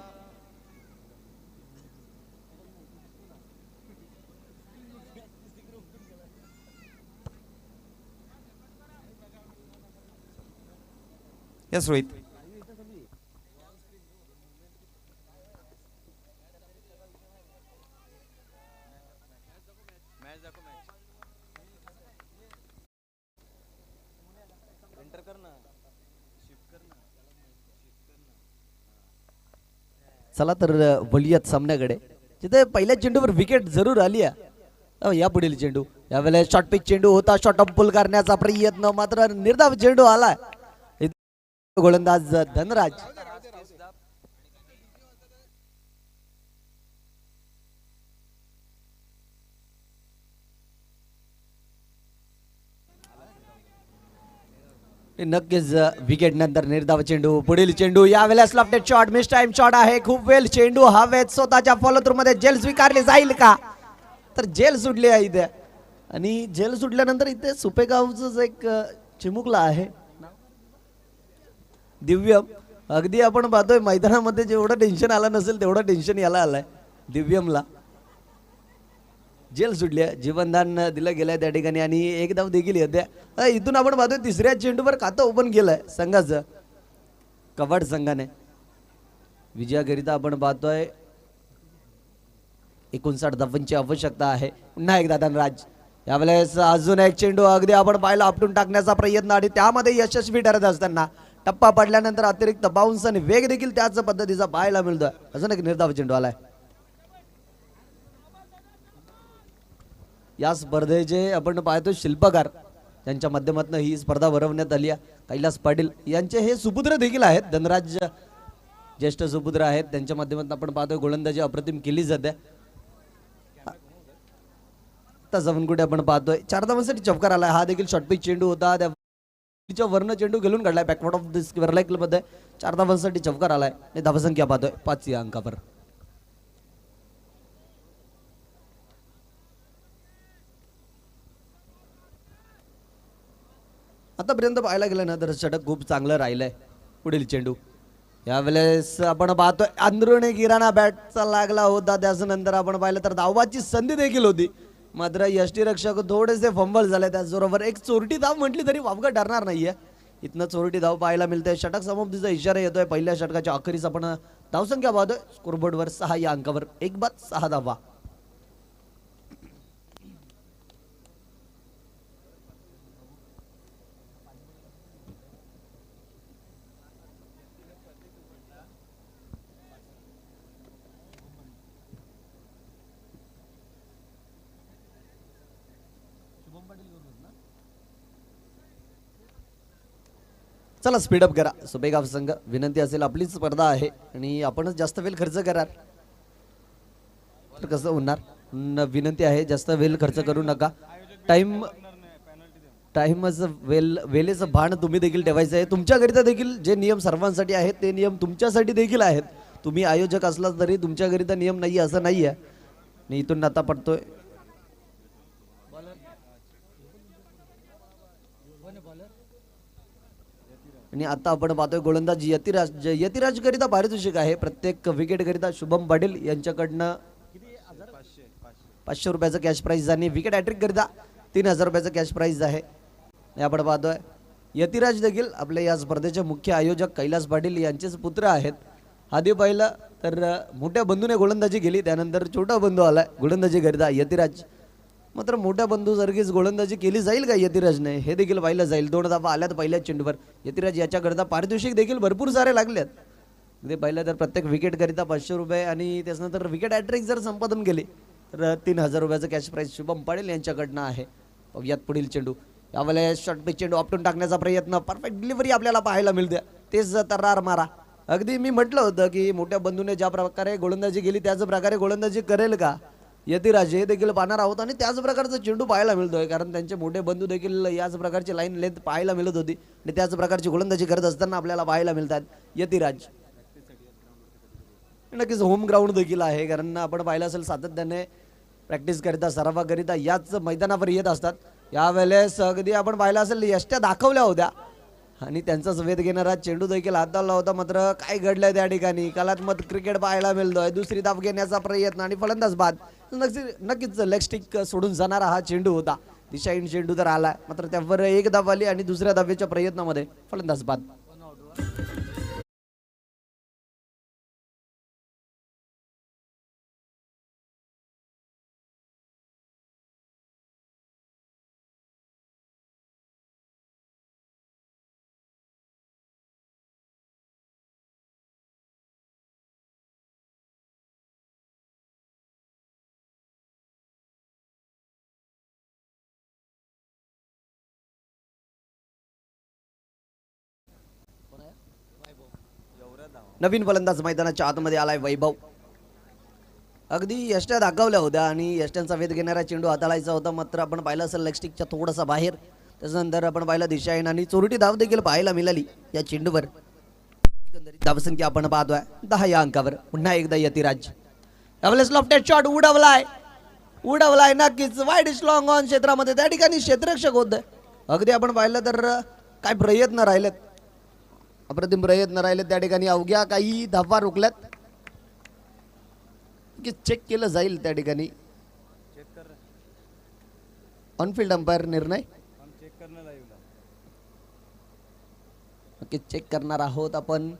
[SPEAKER 2] यस रोहित.
[SPEAKER 5] चला तर वळूयात सामन्याकडे जिथे पहिल्या चेंडूवर विकेट जरूर आली आहे. या पुढील चेंडू यावेळेला शॉर्ट पिच चेंडू होता. शॉर्ट अप पुल करण्याचा प्रयत्न मात्र निर्धाव चेंडू आलाय. गोलंदाज धनराज नक्कीच विकेट नंतर निर्धाव चेंडू. पुढील चेंडू यावेळेला स्लॉफ्टेड शॉट मिस टाइम शॉट आहे. खूप वेल चेंडू हवेत. स्वतःच्या फॉलो थ्रू मध्ये जेल स्वीकारली जाईल का? तर जेल सुटली आहे इथे आणि जेल सुटल्यानंतर इथे सुपेगावचं एक चिमुकला आहे दिव्य अगदी आपण पाहतोय मैदानामध्ये जेवढं टेन्शन आलं नसेल तेवढं टेन्शन याला आलंय दिव्यमला. जेल सुटली आहे, जीवनदान दिलं गेलंय त्या ठिकाणी आणि एक धाव देखील येते. इथून आपण पाहतोय तिसऱ्या चेंडूवर खातं ओपन केलंय संघाचं कवाड संघाने. विजयाकरिता आपण पाहतोय 59 धावांची आवश्यकता आहे. पुन्हा एकदा धनराज यावेळेस अजून एक चेंडू अगदी आपण पाहिला आपटून टाकण्याचा प्रयत्न आणि त्यामध्ये यशस्वी ठरत असताना टप्पा पडल्यानंतर अतिरिक्त बाउन्स आणि वेग देखील त्याच पद्धतीचा पाहायला मिळतोय. अजून एक निर्धाव चेंडू आलाय. या स्पर्धेचे आपण पाहतो शिल्पकार त्यांच्या माध्यमातून ही स्पर्धा भरवण्यात आली आहे. कैलास पाटील यांचे हे सुपुत्र देखील आहेत. धनराज ज्येष्ठ सुपुत्र आहेत, त्यांच्या माध्यमातून आपण पाहतोय गोलंदाजी अप्रतिम केली जाते. आता जाऊन कुठे आपण पाहतोय 4 धावांसाठी चौकार आलाय. हा देखील शॉर्टपिच चेंडू होता, त्या वर्ण चेंडू घेऊन काढलाय backward of the square line मध्ये. 4 धावांसाठी चौकार आलाय आणि धावसंख्या पाहतोय 5 या अंकावर. आतापर्यंत पाहायला गेलं ना तर षटक खूप चांगलं राहिलंय. पुढील चेंडू यावेळेस आपण पाहतोय अंदरुणी किराणा बॅटचा लागला होता. त्याच्यानंतर आपण पाहिलं तर धावाची संधी देखील होती, मात्र यष्टीरक्षक थोडेसे फंबल झाले. त्याचबरोबर एक चोरटी धाव म्हटली तरी वावगं ठरणार नाहीये. इथनं चोरटी धाव पाहायला मिळते. षटक समाप्तीचा इशारा येतोय. पहिल्या षटकाच्या अखेरीस आपण धावसंख्या पाहतोय स्कोरबोर्डवर 6 या अंकावर 1 बाद 6 धावा. चला स्पीडअप करा सुपेगाव संघ. विनंती असेल, आपलीच स्पर्धा आहे आणि आपणच जास्त वेळ खर्च कराल तर कसं होणार. विनंती आहे जास्त वेळ खर्च करू नका. टाइमच वेळेचं भान तुम्ही देखील ठेवायचं आहे. तुमच्याकरिता देखील जे नियम सर्वांसाठी आहेत ते नियम तुमच्यासाठी देखील आहेत. तुम्ही आयोजक असला तरी तुमच्याकरिता नियम नाही असं नाही आहे. आणि इथून आता पडतोय आणि आता आपण पाहतोय गोलंदाज यतिराज करिता पारितोषिक आहे. प्रत्येक विकेट करिता शुभम पाटील यांच्याकडनं 500 रुपयाचं कॅश प्राइज आणि विकेट हॅट्रिक करिता 3000 रुपयाचं कॅश प्राइज आहे. आपण पाहतोय यतिराज देखील आपल्या या स्पर्धेचे मुख्य आयोजक कैलास पाटील यांचेच पुत्र आहेत. आधी पाहिलं तर मोठ्या बंधूने गोलंदाजी केली, त्यानंतर छोटा बंधू आलाय गोलंदाजी करिता यतिराज. मात्र मोठ्या बंधू सारखीच गोलंदाजी केली जाईल का यतिराजने हे देखील पाहिलं जाईल. 2 धावा आल्यात पहिल्या चेंडूवर. यतिराज याच्याकरिता पारितोषिक देखील भरपूर सारे लागलेत. ते पाहिलं तर प्रत्येक विकेट करिता 500 रुपये आणि त्याच्यानंतर विकेट हॅट्रिक जर संपादन केले तर 3000 रुपयाचं कॅश प्राइज शुभम पाटील यांच्याकडनं आहे. यात पुढील चेंडू यावेळेस शॉर्टपिच चेंडू आपटून टाकण्याचा प्रयत्न. परफेक्ट डिलिव्हरी आपल्याला पाहायला मिळते. तेच तर्रार मारा. अगदी मी म्हटलं होतं की मोठ्या बंधूने ज्या प्रकारे गोलंदाजी केली त्याच प्रकारे गोलंदाजी करेल का यतिराज हे देखील पाहणार आहोत. आणि त्याच प्रकारचा चेंडू पाहायला मिळतोय कारण त्यांचे मोठे बंधू देखील याच प्रकारची लाईन लेंथ पाहायला मिळत होती आणि त्याच प्रकारची गोलंदाजी करत असताना आपल्याला पाहायला मिळतात यतिराज. नक्कीच होम ग्राउंड देखील आहे कारण आपण पाहिलं असेल सातत्याने प्रॅक्टिस करिता सरावाकरिता याच मैदानावर येत असतात. यावेळेस अगदी आपण पाहिलं असेल यष्ट्या दाखवल्या होत्या आणि त्यांचाच वेध घेणारा चेंडू देखील हाताळला होता. मात्र काय घडलंय त्या ठिकाणी कलात्मक क्रिकेट पाहायला मिळतोय. दुसरी धाव घेण्याचा प्रयत्न आणि फलंदाज बाद. नक्कीच लेग स्टिक सोडून जाणारा हा चेंडू होता. दिशाहीन चेंडू तर आलाय, मात्र त्यावर 1 धाव आली आणि दुसऱ्या धावेच्या प्रयत्नामध्ये फलंदाज बाद. नवीन फलंदाज मैदानाच्या आतमध्ये आलाय वैभव. अगदी यष्ट्या दाखवल्या होत्या आणि यष्ट्यांचा वेध घेणारा चेंडू हाताळायचा होता, मात्र आपण पाहिलं असेल लेग स्टिकच्या थोडासा बाहेर. त्याच्यानंतर आपण पाहिलं दिशाहीन आणि चोरटी धाव देखील पाहायला मिळाली या चेंडूवर. एकंदरीत धावसंख्या आपण पाहतोय 10 या अंकावर. पुन्हा एकदा यतिराज यावेळेस लॉफ्टेड शॉट उडवलाय नक्कीच वाईड लॉंग ऑन क्षेत्रामध्ये त्या ठिकाणी क्षेत्ररक्षक होत. अगदी आपण पाहिलं तर काय प्रयत्न राहिलेत. अप्रतिम प्रयत्न राहिले त्या ठिकाणी, अवघ्या काही धावा रोखल्यात की चेक केलं जाईल त्या ठिकाणी. ऑनफिल्ड अंपायर निर्णय नक्की चेक करणार आहोत आपण.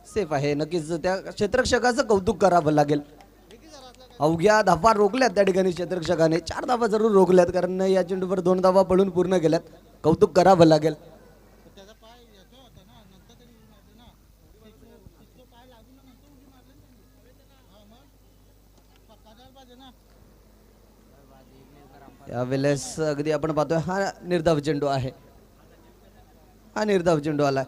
[SPEAKER 5] सेफ आहे, नक्कीच त्या क्षेत्ररक्षकाचं कौतुक करावं लागेल. अवघ्या धावा रोखल्यात त्या ठिकाणी क्षेत्ररक्षकाने, 4 धावा जरूर रोखल्यात कारण या चेंडूवर 2 धावा पळून पूर्ण केल्यात. कौतुक करावं लागेल. यावेळेस अगदी आपण पाहतोय हा निर्धाव चेंडू आहे, हा निर्धाव चेंडू आला.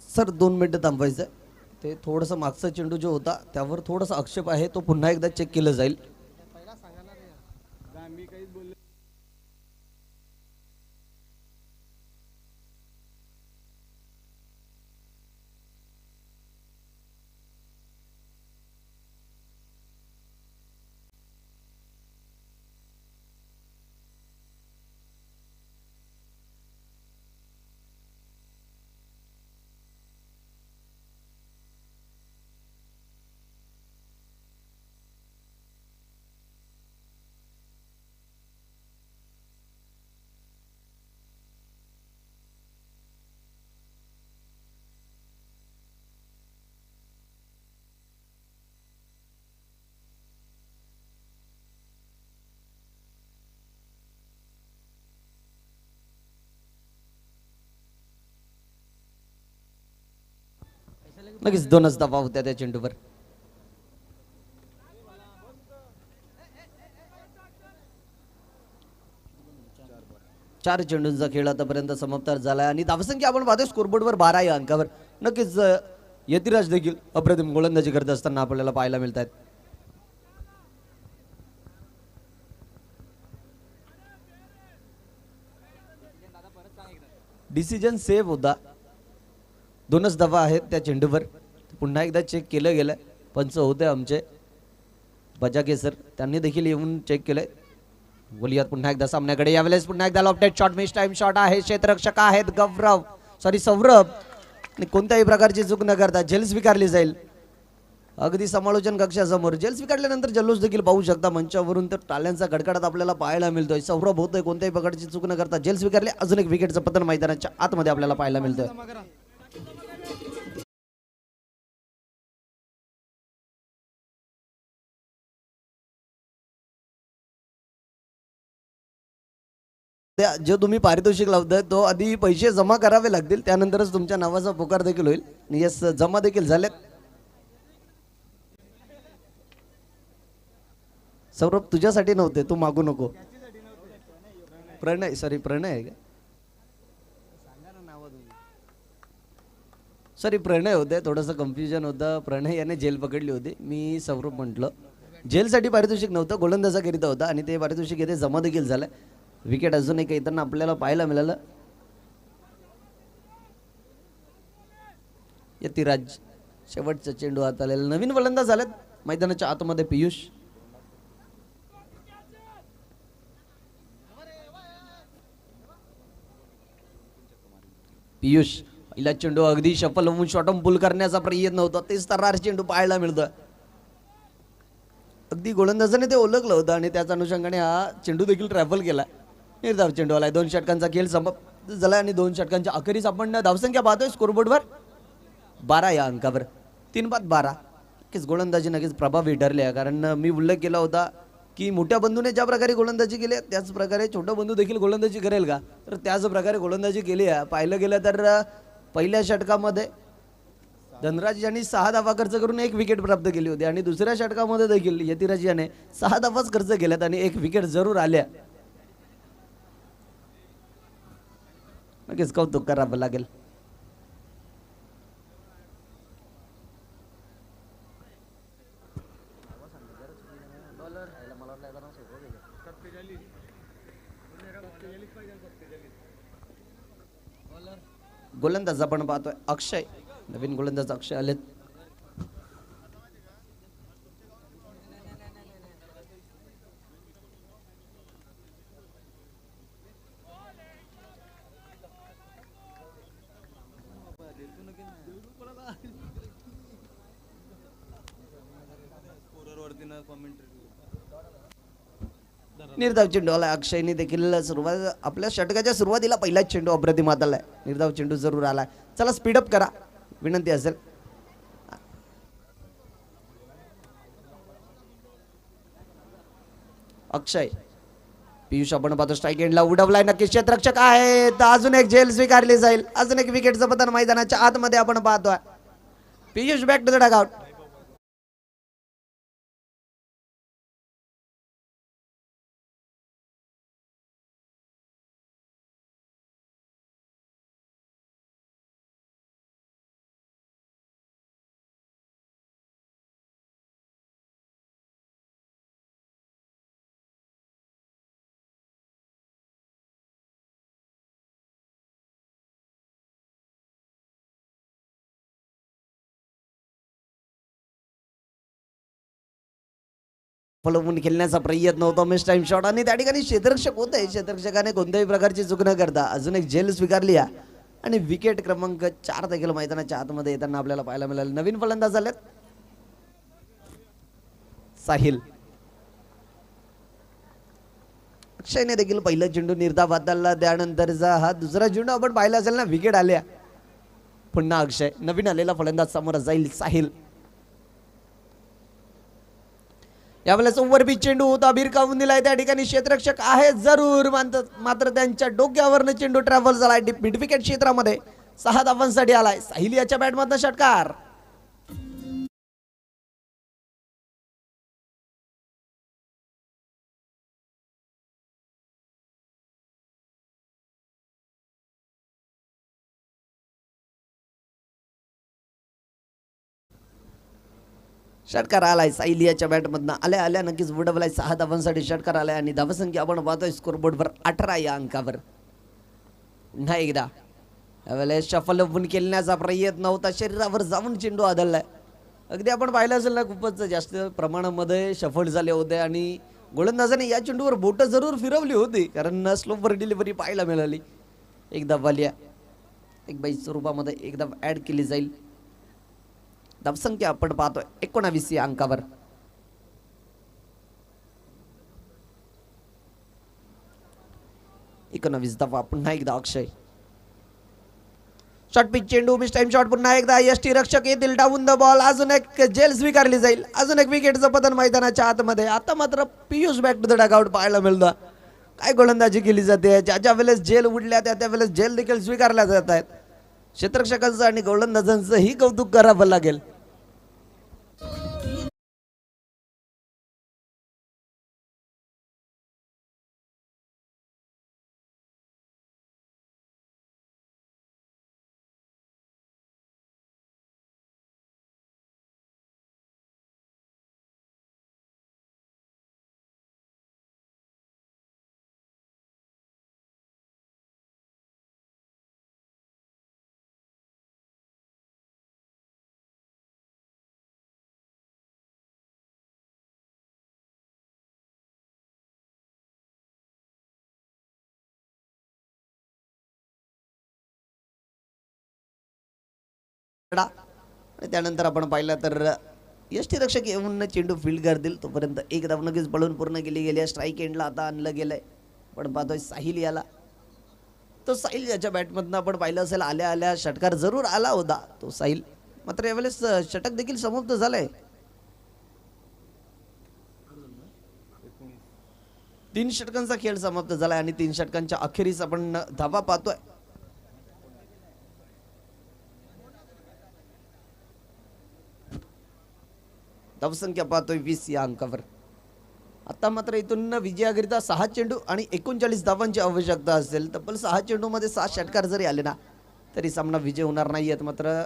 [SPEAKER 5] सर 2 मिनिटं थांबवायचं, ते थोडंसं मागचा चेंडू जो होता त्यावर थोडासा आक्षेप आहे, तो पुन्हा एकदा चेक केलं जाईल. नक्कीच 2च धावा होत्या त्या चेंडूवर. चार चेंडूंचा खेळ आतापर्यंत समाप्त झालाय आणि धावसंख्या आपण पाहतोय स्कोरबोर्डवर 12 या अंकावर. नक्कीच यतिराज देखील अप्रतिम गोलंदाजी करत असताना आपल्याला पाहायला मिळत आहेत. डिसिजन सेव्ह होता, 2च धावा आहेत त्या चेंडूवर. पुन्हा एकदा चेक केलं गेलं, पंच होते आमचे बजाके सर, त्यांनी देखील येऊन चेक केलंय. बोलियात पुन्हा एकदा सामन्याकडे, यावेळेस पुन्हा एकदा lofted shot, miss time shot आहे. क्षेत्ररक्षक आहेत सौरभ, कोणत्याही प्रकारची चूक न करता झेल स्वीकारली जाईल. अगदी समालोचन कक्षासमोर झेल स्वीकारल्यानंतर जल्लोष देखील पाहू शकता मंचावरून, तर टाळ्यांचा कडकडाट आपल्याला पाहायला मिळतोय. सौरभ होतोय, कोणत्याही प्रकारची चूक न करता झेल स्वीकारली. अजून एक विकेटचं पतन मैदानाच्या आतमध्ये आपल्याला पाहायला मिळतोय. जो तुम्ही पारितोषिक लावताय तो आधी पैसे जमा करावे लागतील, त्यानंतरच तुमच्या नावाचा पुकार देखील होईल. यस, जमा देखील झालेत. सौरभ तुझ्यासाठी नव्हते, तू मागू नको. प्रणय आहे का? प्रणय होते, थोडंसं कन्फ्युजन होतं. प्रणय याने जेल पकडली होती, मी सौरभ म्हटलं. जेलसाठी पारितोषिक नव्हतं, गोलंदाजाकरिता होता आणि ते पारितोषिक येथे जमा देखील झालं. विकेट अजून एक येताना आपल्याला पाहायला मिळालं. यतिराज, शेवटचा चेंडू हात आलेला. नवीन फलंदाज झालेत मैदानाच्या आतमध्ये. पियुष पहिला चेंडू अगदी शफल होऊन शॉटम पुल करण्याचा प्रयत्न होता, तेच तरार चेंडू पाहायला मिळतोय. अगदी गोलंदाजाने ते ओळखलं होतं आणि त्याच अनुषंगाने हा चेंडू देखील ट्रॅव्हल केला. निर्धाव चेंडू आलाय. 2 षटकांचा खेळ समाप्त झाला आणि 2 षटकांच्या अखेरीस आपण धावसंख्या पाहतोय स्कोरबोर्डवर 12 या अंकावर. 3-12. नक्कीच गोलंदाजी नक्कीच प्रभावी ठरली आहे, कारण मी उल्लेख केला होता की मोठ्या बंधूने ज्या प्रकारे गोलंदाजी केली त्याच प्रकारे छोटा बंधू देखील गोलंदाजी करेल का, तर त्याच प्रकारे गोलंदाजी केली आहे. पाहिलं गेलं तर पहिल्या षटकामध्ये धनराज यांनी 6 धावा खर्च करून 1 विकेट प्राप्त केली होती आणि दुसऱ्या षटकामध्ये देखील यतिराज याने 6 धावाच खर्च केल्यात आणि 1 विकेट जरूर आल्या. नक्कीच कौतुक करावं लागेल. गोलंदाज आपण पाहतोय अक्षय, नवीन गोलंदाज अक्षय आलेत. निर्धाव चेंडू आला. अक्षयने देखील सुरुवात आपल्या षटकाच्या सुरुवातीला पहिलाच चेंडू अप्रतिमात आलाय. निर्धाव चेंडू जरूर आलाय. चला स्पीडअप करा विनंती असेल. अक्षय, पियुष आपण पाहतो स्ट्राईक एंडला उडवलाय. नक्की क्षेत्ररक्षक आहे तर अजून एक झेल स्वीकारली जाईल. अजून एक विकेटचं पतन मैदानाच्या आतमध्ये आपण पाहतोय. Piyush back to the dugout. फलवून खेळण्याचा प्रयत्न होता. मिस टाइम शॉट आणि त्या ठिकाणी क्षेत्ररक्षक होते. क्षेत्ररक्षकाने कोणत्याही प्रकारची चूक न करता अजून एक झेल स्वीकारली आहे आणि विकेट क्रमांक 4 देखील मैदानाच्या आतमध्ये येताना आपल्याला पाहायला मिळाले. नवीन फलंदाज झालेत साहिल. अक्षयने देखील पहिला चेंडू निर्धाव हाताळला. त्यानंतरचा हा दुसरा चेंडू आपण पाहिला असेल ना, विकेट आल्या. पुन्हा अक्षय, नवीन आलेला फलंदाज समोर जाईल साहिल. यावेळेस ओव्हरपिच चेंडू होता, भिरकावून दिलाय. त्या ठिकाणी क्षेत्ररक्षक आहे जरूर, मात्र त्यांच्या डोक्यावरनं चेंडू ट्रॅव्हल झालाय मिड विकेट क्षेत्रामध्ये. 6 धावांसाठी आलाय साहिल. याच्या बॅटमधनं षटकार. षटकार आलाय साहिल याच्या बॅटमधनं. आल्या नक्कीच उडवलाय. 6 धावांसाठी षटकार आलाय आणि धावसंख्या आपण पाहतोय स्कोरबोर्डवर 18 या अंकावर. पुन्हा एकदा यावेळेस शफल खेळण्याचा प्रयत्न होता. शरीरावर जाऊन चेंडू आदळलाय. अगदी आपण पाहिलं असेल ना, खूपच जास्त प्रमाणामध्ये शफल झाले होते आणि गोलंदाजाने या चेंडूवर बोट जरूर फिरवली होती, कारण स्लोवर डिलिव्हरी पाहायला मिळाली. एक धाव आली, एक बाईस स्वरूपामध्ये एक धाव ऍड केली जाईल. धावसंख्या आपण पाहतोय 19 या अंकावर. धावा. पुन्हा एकदा अक्षय. शॉर्ट पिच चेंडू, मिस टाइम शॉट. पुन्हा एकदा यष्टी रक्षक येतील डाऊन द बॉल. अजून एक झेल स्वीकारली जाईल. अजून एक विकेटचं पतन मैदानाच्या आतमध्ये. आता मात्र Piyush back to the dugout पाहायला मिळतं. काय गोलंदाजी केली जाते. ज्या वेळेस झेल उडल्या त्या वेळेस झेल देखील स्वीकारल्या जात आहेत. क्षेत्ररक्षकांचं आणि गोलंदाजांचं ही कौतुक करावं लागेल. आणि त्यानंतर आपण पाहिलं तर यष्टी रक्षक येऊन चेंडू फील्ड करतील. तोपर्यंत एक धाव नक्कीच बळून पूर्ण केली गेली आहे. स्ट्राईक एंडला आता आणलं गेलंय. पण पाहतोय साहिल याला. तो साहिल याच्या बॅटमधनं आपण पाहिलं असेल आल्या षटकार जरूर आला होता तो साहिल. मात्र यावेळेस षटक देखील समाप्त झालंय. 3 षटकांचा खेळ समाप्त झालाय आणि 3 षटकांच्या अखेरीस आपण धावा पाहतोय. धावसंख्या पाहतोय 20 या अंकावर. आता मात्र इथून विजयाकरिता 6 चेंडू आणि 39 धावांची आवश्यकता असेल. तब्बल 6 चेंडूमध्ये 7 षटकार जरी आले ना तरी सामना विजय होणार नाहीयेत. मात्र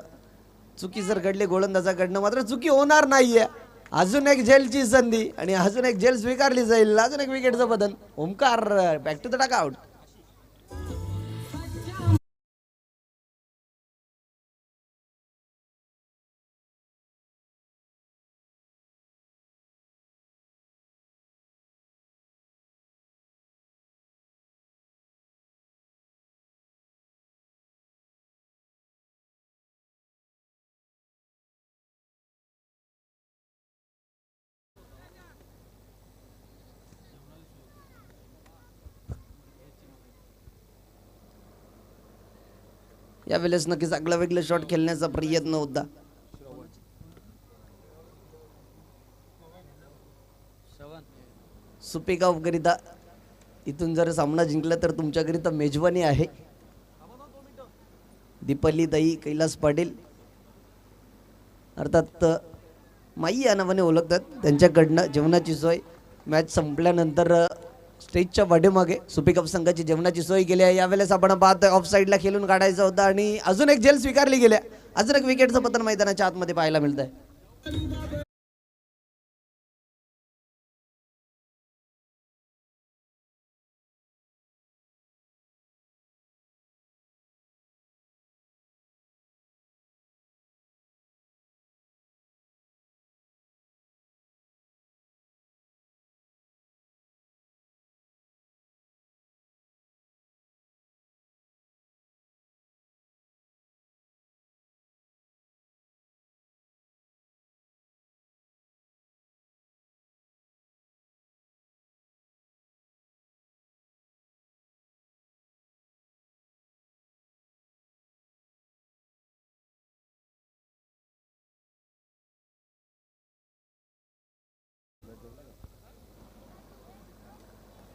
[SPEAKER 5] चुकी जर घडली गोलंदाजाकडनं मात्र चुकी होणार नाहीये. अजून एक झेलची संधी आणि अजून एक झेल स्वीकारली जाईल. अजून एक विकेटचं बदल. Omkar back to the dugout. यावेळेस नक्कीच आगळा वेगळा शॉट खेळण्याचा प्रयत्न होता. सुपेगाव करिता इथून जर सामना जिंकला तर तुमच्याकरिता मेजवानी आहे. दीपाली ताई कैलास पाटील अर्थात माई या नावाने ओळखतात, त्यांच्याकडनं जेवणाची सोय मॅच संपल्यानंतर स्टेजच्या पाठीमागे सुपेगाव संघाची जेवणाची सोय केली आहे. यावेळेस आपण पाहतोय ऑफ साईडला खेळून काढायचा होता आणि अजून एक झेल स्वीकारली गेल्या. अजून एक विकेटचं पतन मैदानाच्या आतमध्ये पाहायला मिळत आहे.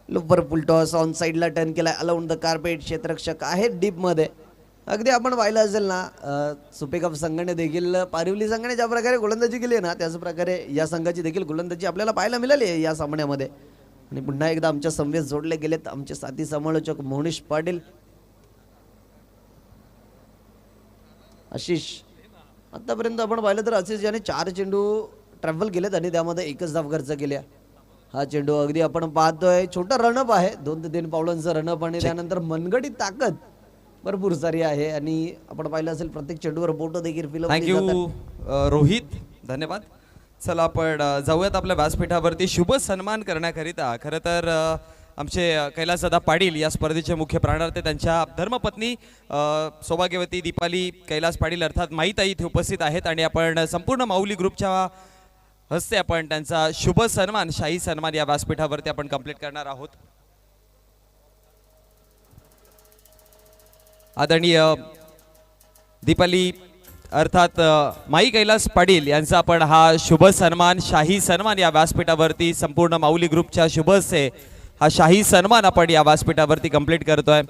[SPEAKER 5] लोपर पुलटॉस ऑन साईडला टर्न केलाय. अलाउंड द कार्पेट क्षेत्ररक्षक आहे डीप मध्ये. अगदी आपण पाहिलं असेल ना, सुपेगाव संघाने देखील पारिवली संघाने ज्या प्रकारे गोलंदाजी केली आहे ना, त्याच प्रकारे या संघाची देखील गोलंदाजी आपल्याला पाहायला मिळाली आहे या सामन्यामध्ये. आणि पुन्हा एकदा आमच्या संवेस जोडले गेलेत आमचे साथी समालोचक मोहनीश पाटील, आशिष. आतापर्यंत आपण पाहिलं तर आशिष याने 4 चेंडू ट्रॅव्हल केलेत आणि त्यामध्ये एकच धाव खर्च केल्या. हा चेंडू अगदी आपण पाहतोय छोटा रनअप आहे, 2 ते 3 पावलांचा रनअप आणि त्यानंतर मनगटी ताकद भरपूर सारी आहे. आणि आपण पाहिलं असेल प्रत्येक चेंडूवर बोट देखील फिरवली
[SPEAKER 2] थँक्यू
[SPEAKER 5] जातात.
[SPEAKER 2] रोहित, धन्यवाद. चला आपण जाऊयात आपल्या व्यासपीठावरती शुभ सन्मान करण्याकरिता. खरं तर आमचे कैलासदादा पाटील या स्पर्धेचे मुख्य प्राणार्थ, त्यांच्या धर्मपत्नी सौभाग्यवती दीपाली कैलास पाटील अर्थात माईताई इथे उपस्थित आहेत आणि आपण संपूर्ण माऊली ग्रुपच्या हस्ते आपण त्यांचा शुभ सन्मान, शाही सन्मान या व्यासपीठावरती आपण कंप्लीट करणार आहोत. आदरणीय दीपाली अर्थात माई कैलास पाटील यांचा आपण हा शुभ सन्मान, शाही सन्मान या व्यासपीठावरती संपूर्ण माऊली ग्रुपच्या शुभ हस्ते हा शाही सन्मान आपण या व्यासपीठावरती कंप्लीट करतोय.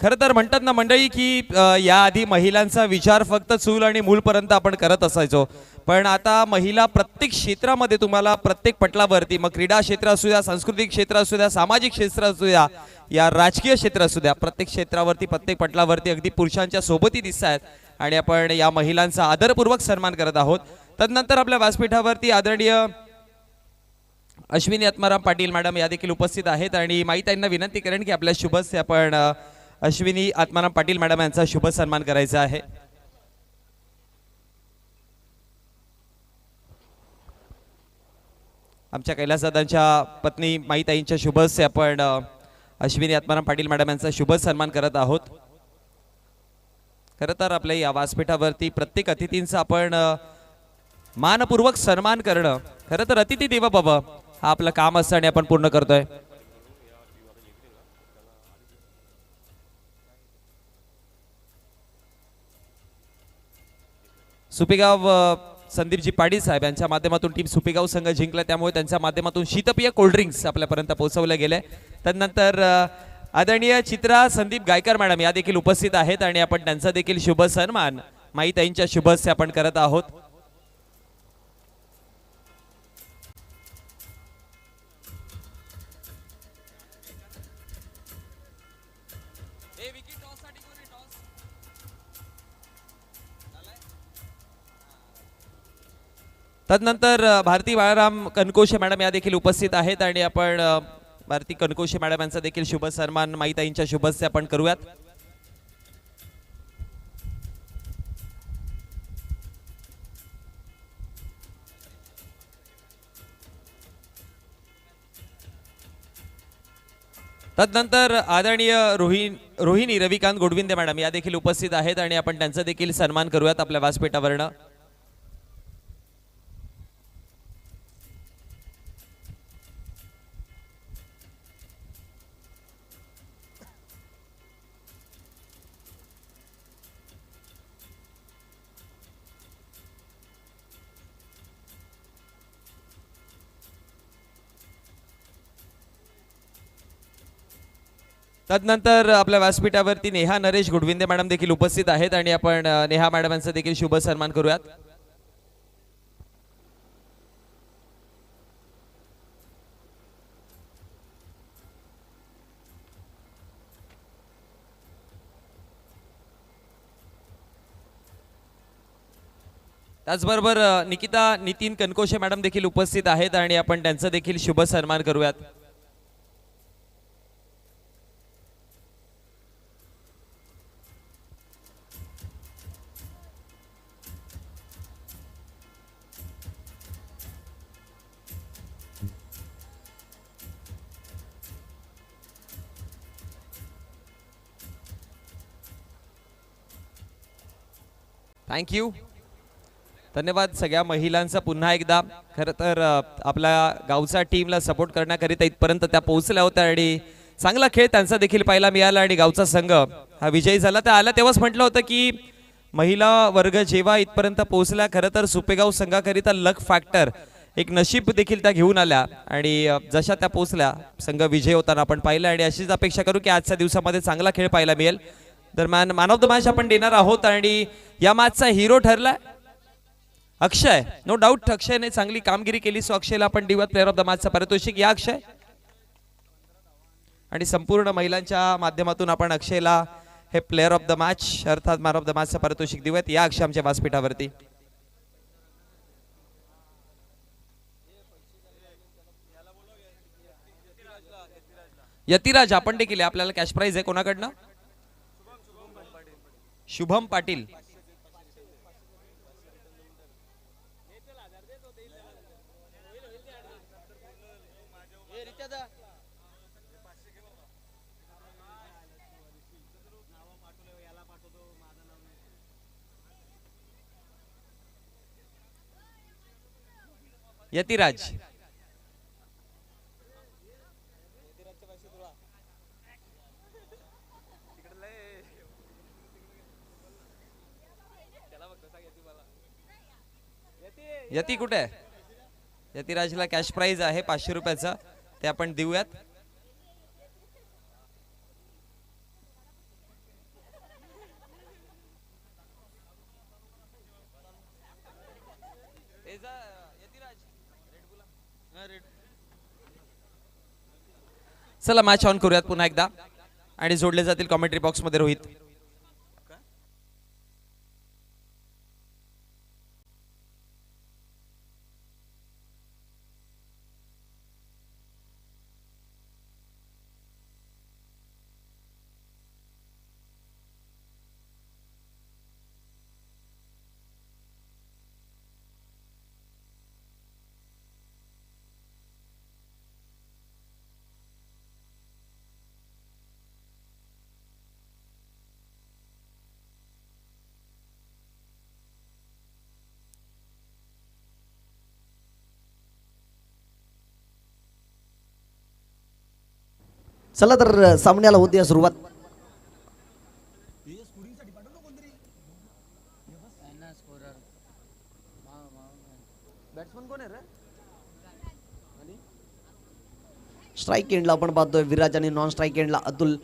[SPEAKER 2] खरं तर म्हणतात ना मंडळी की याआधी महिलांचा विचार फक्त चूल आणि मूलपर्यंत आपण करत असायचो, पण आता महिला प्रत्येक क्षेत्रामध्ये तुम्हाला प्रत्येक पटलावरती, मग क्रीडा क्षेत्र असू द्या, सांस्कृतिक क्षेत्र असू द्या, सामाजिक क्षेत्र असू द्या, या राजकीय क्षेत्र असू द्या, प्रत्येक क्षेत्रावरती प्रत्येक पटलावरती अगदी पुरुषांच्या सोबती दिसत आहेत आणि आपण या महिलांचा आदरपूर्वक सन्मान करत आहोत. तदनंतर आपल्या व्यासपीठावरती आदरणीय अश्विनी आत्माराम पाटील मॅडम या देखील उपस्थित आहेत आणि माईताईंना विनंती करेन की आपल्या शुभ हस्ते आपण अश्विनी आत्माराम पाटील मॅडम यांचा शुभ सन्मान करायचा आहे. आमच्या कैलासदादांच्या पत्नी माईताईंच्या शुभ हस्ते आपण अश्विनी आत्माराम पाटील मॅडम यांचा शुभ सन्मान करत आहोत. खरं तर आपल्या या व्यासपीठावरती प्रत्येक अतिथींचा आपण मानपूर्वक सन्मान करणं, खरं तर अतिथी देवो भव हा आपलं काम असतं आणि आपण पूर्ण करतोय. सुपेगाव संदीपजी पाटील साहेब यांच्या माध्यमातून टीम सुपेगाव संघ जिंकला, त्यामुळे त्यांच्या माध्यमातून शीतपेय कोल्ड्रिंक्स आपल्यापर्यंत पोहोचवले गेले. त्यानंतर आदरणीय चित्रा संदीप गायकर मॅडम या देखील उपस्थित आहेत आणि आपण त्यांचा देखील शुभ सन्मान माईताईंच्या शुभ हस्ते आपण करत आहोत. तदनंतर भारती बाळाराम कनकोशे मॅडम या देखील उपस्थित आहेत आणि आपण भारती कनकोशे मॅडम यांचा देखील शुभ सन्मान माईताईंच्या शुभ हस्ते आपण करूयात. तदनंतर आदरणीय रोहिणी रविकांत गोडविंदे मॅडम या देखील उपस्थित आहेत आणि आपण त्यांचा देखील सन्मान करूयात आपल्या व्यासपीठावरनं. तदनंतर आपल्या व्यासपीठावरती नेहा नरेश गुडविंदे मॅडम देखील उपस्थित आहेत आणि आपण नेहा मॅडम यांचा देखील शुभ सन्मान करूयात. त्याचबरोबर निकिता नितीन कनकोशे मॅडम देखील उपस्थित आहेत आणि आपण त्यांचा देखील शुभ सन्मान करूयात. थँक्यू. धन्यवाद सगळ्या महिलांचा पुन्हा एकदा. खरं तर आपल्या गावच्या टीमला सपोर्ट करण्याकरिता इथपर्यंत त्या पोहोचल्या होत्या आणि चांगला खेळ त्यांचा देखील पाहायला मिळाला आणि गावचा संघ हा विजयी झाला. त्या आला तेव्हाच म्हटलं होतं की महिला वर्ग जेव्हा इथपर्यंत पोहोचला, खरं तर सुपेगाव संघाकरिता लक फॅक्टर एक नशीब देखील त्या घेऊन आल्या आणि जशा त्या पोहोचल्या संघ विजय होताना आपण पाहिलं आणि अशीच अपेक्षा करू की आजच्या दिवसामध्ये चांगला खेळ पाहायला मिळेल. दरम्यान मॅन ऑफ द मॅच आपण देणार आहोत आणि या मॅचचा हिरो ठरलाय अक्षय. नो डाऊट अक्षयने चांगली कामगिरी केली, सो अक्षयला आपण देऊयात प्लेअर ऑफ द मॅचचा पारितोषिक. या अक्षय. आणि संपूर्ण महिलांच्या माध्यमातून आपण अक्षयला हे प्लेअर ऑफ द मॅच अर्थात मॅन ऑफ द मॅचचं पारितोषिक देऊयात. या अक्षय आमच्या व्यासपीठावरती. यतिराज आपण देखील आपल्याला कॅश प्राइज आहे कोणाकडनं? शुभम पाटील. यतिराज. यती कुठे आहे? यतिराजला कॅश प्राइज आहे 500 रुपयाचा, ते आपण देऊयात. चला मॅच ऑन करूयात पुन्हा एकदा आणि जोडले जातील कॉमेंट्री बॉक्स मध्ये रोहित.
[SPEAKER 5] चला तर सामन्याला होती सुरुवात. स्ट्राईक एंडला आपण पाहतोय विराज आणि नॉन स्ट्राईक एंडला अतुल.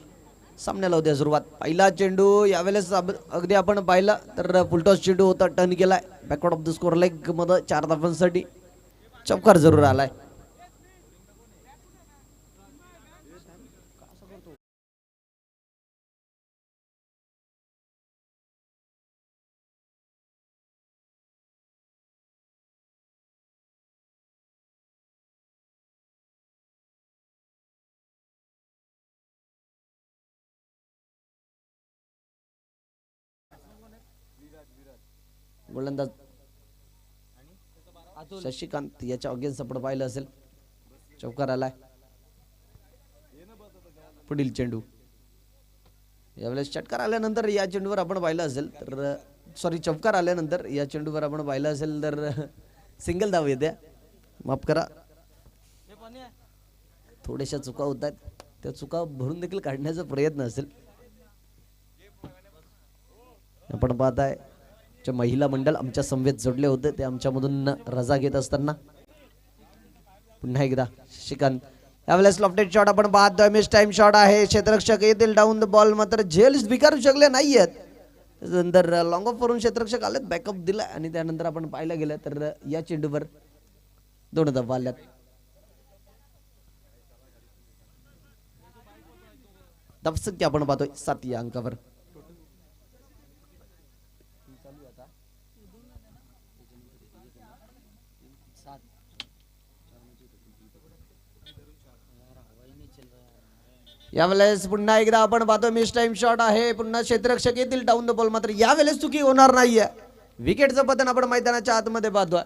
[SPEAKER 5] सामन्याला होती सुरुवात. पहिला चेंडू यावेळेस अगदी आपण पाहिला तर फुलटॉस चेंडू होता, टर्न केलाय backward of the score leg मध्ये 4 धावांसाठी. चौकार जरूर आलाय. गोलंदाज शशिकांत याच्या अगेन्स्ट आपण पाहिलं असेल. चौकार आलाय. पुढील चेंडू यावेळेस षटकार आल्यानंतर या चेंडूवर आपण पाहिलं असेल तर सॉरी चौकार आल्यानंतर या चेंडूवर आपण पाहिलं असेल तर सिंगल धाव येते. माफ करा, थोड्याशा चुका होत आहेत, त्या चुका भरून देखील काढण्याचा प्रयत्न असेल. आपण पाहताय महिला मंडळ आमच्या समवेत जोडले होते, ते आमच्यामधून रजा घेत असताना पुन्हा एकदा श्रीकांत यावेळेस लॉफ्टेड शॉट आपण पाहतोय, मिस टाइम शॉट आहे, क्षेत्ररक्षक येतील डाऊन द बॉल, मात्र झेल स्वीकारू शकले नाहीयेत. त्यानंतर लॉंग ऑफ वरून क्षेत्ररक्षक आलेत, बॅकअप दिला आणि त्यानंतर आपण पाहायला गेलं तर या चेंडूवर 2 धावा आल्यात. धावसंख्या आपण पाहतोय 7 या अंकावर. यावेळेस पुन्हा एकदा आपण पाहतो मिस टाइम शॉट आहे, पुन्हा क्षेत्ररक्षक येतील डाऊन द बॉल, मात्र यावेळेस चुकी होणार नाहीये. विकेटचं पतन आपण मैदानाच्या आतमध्ये पाहतोय.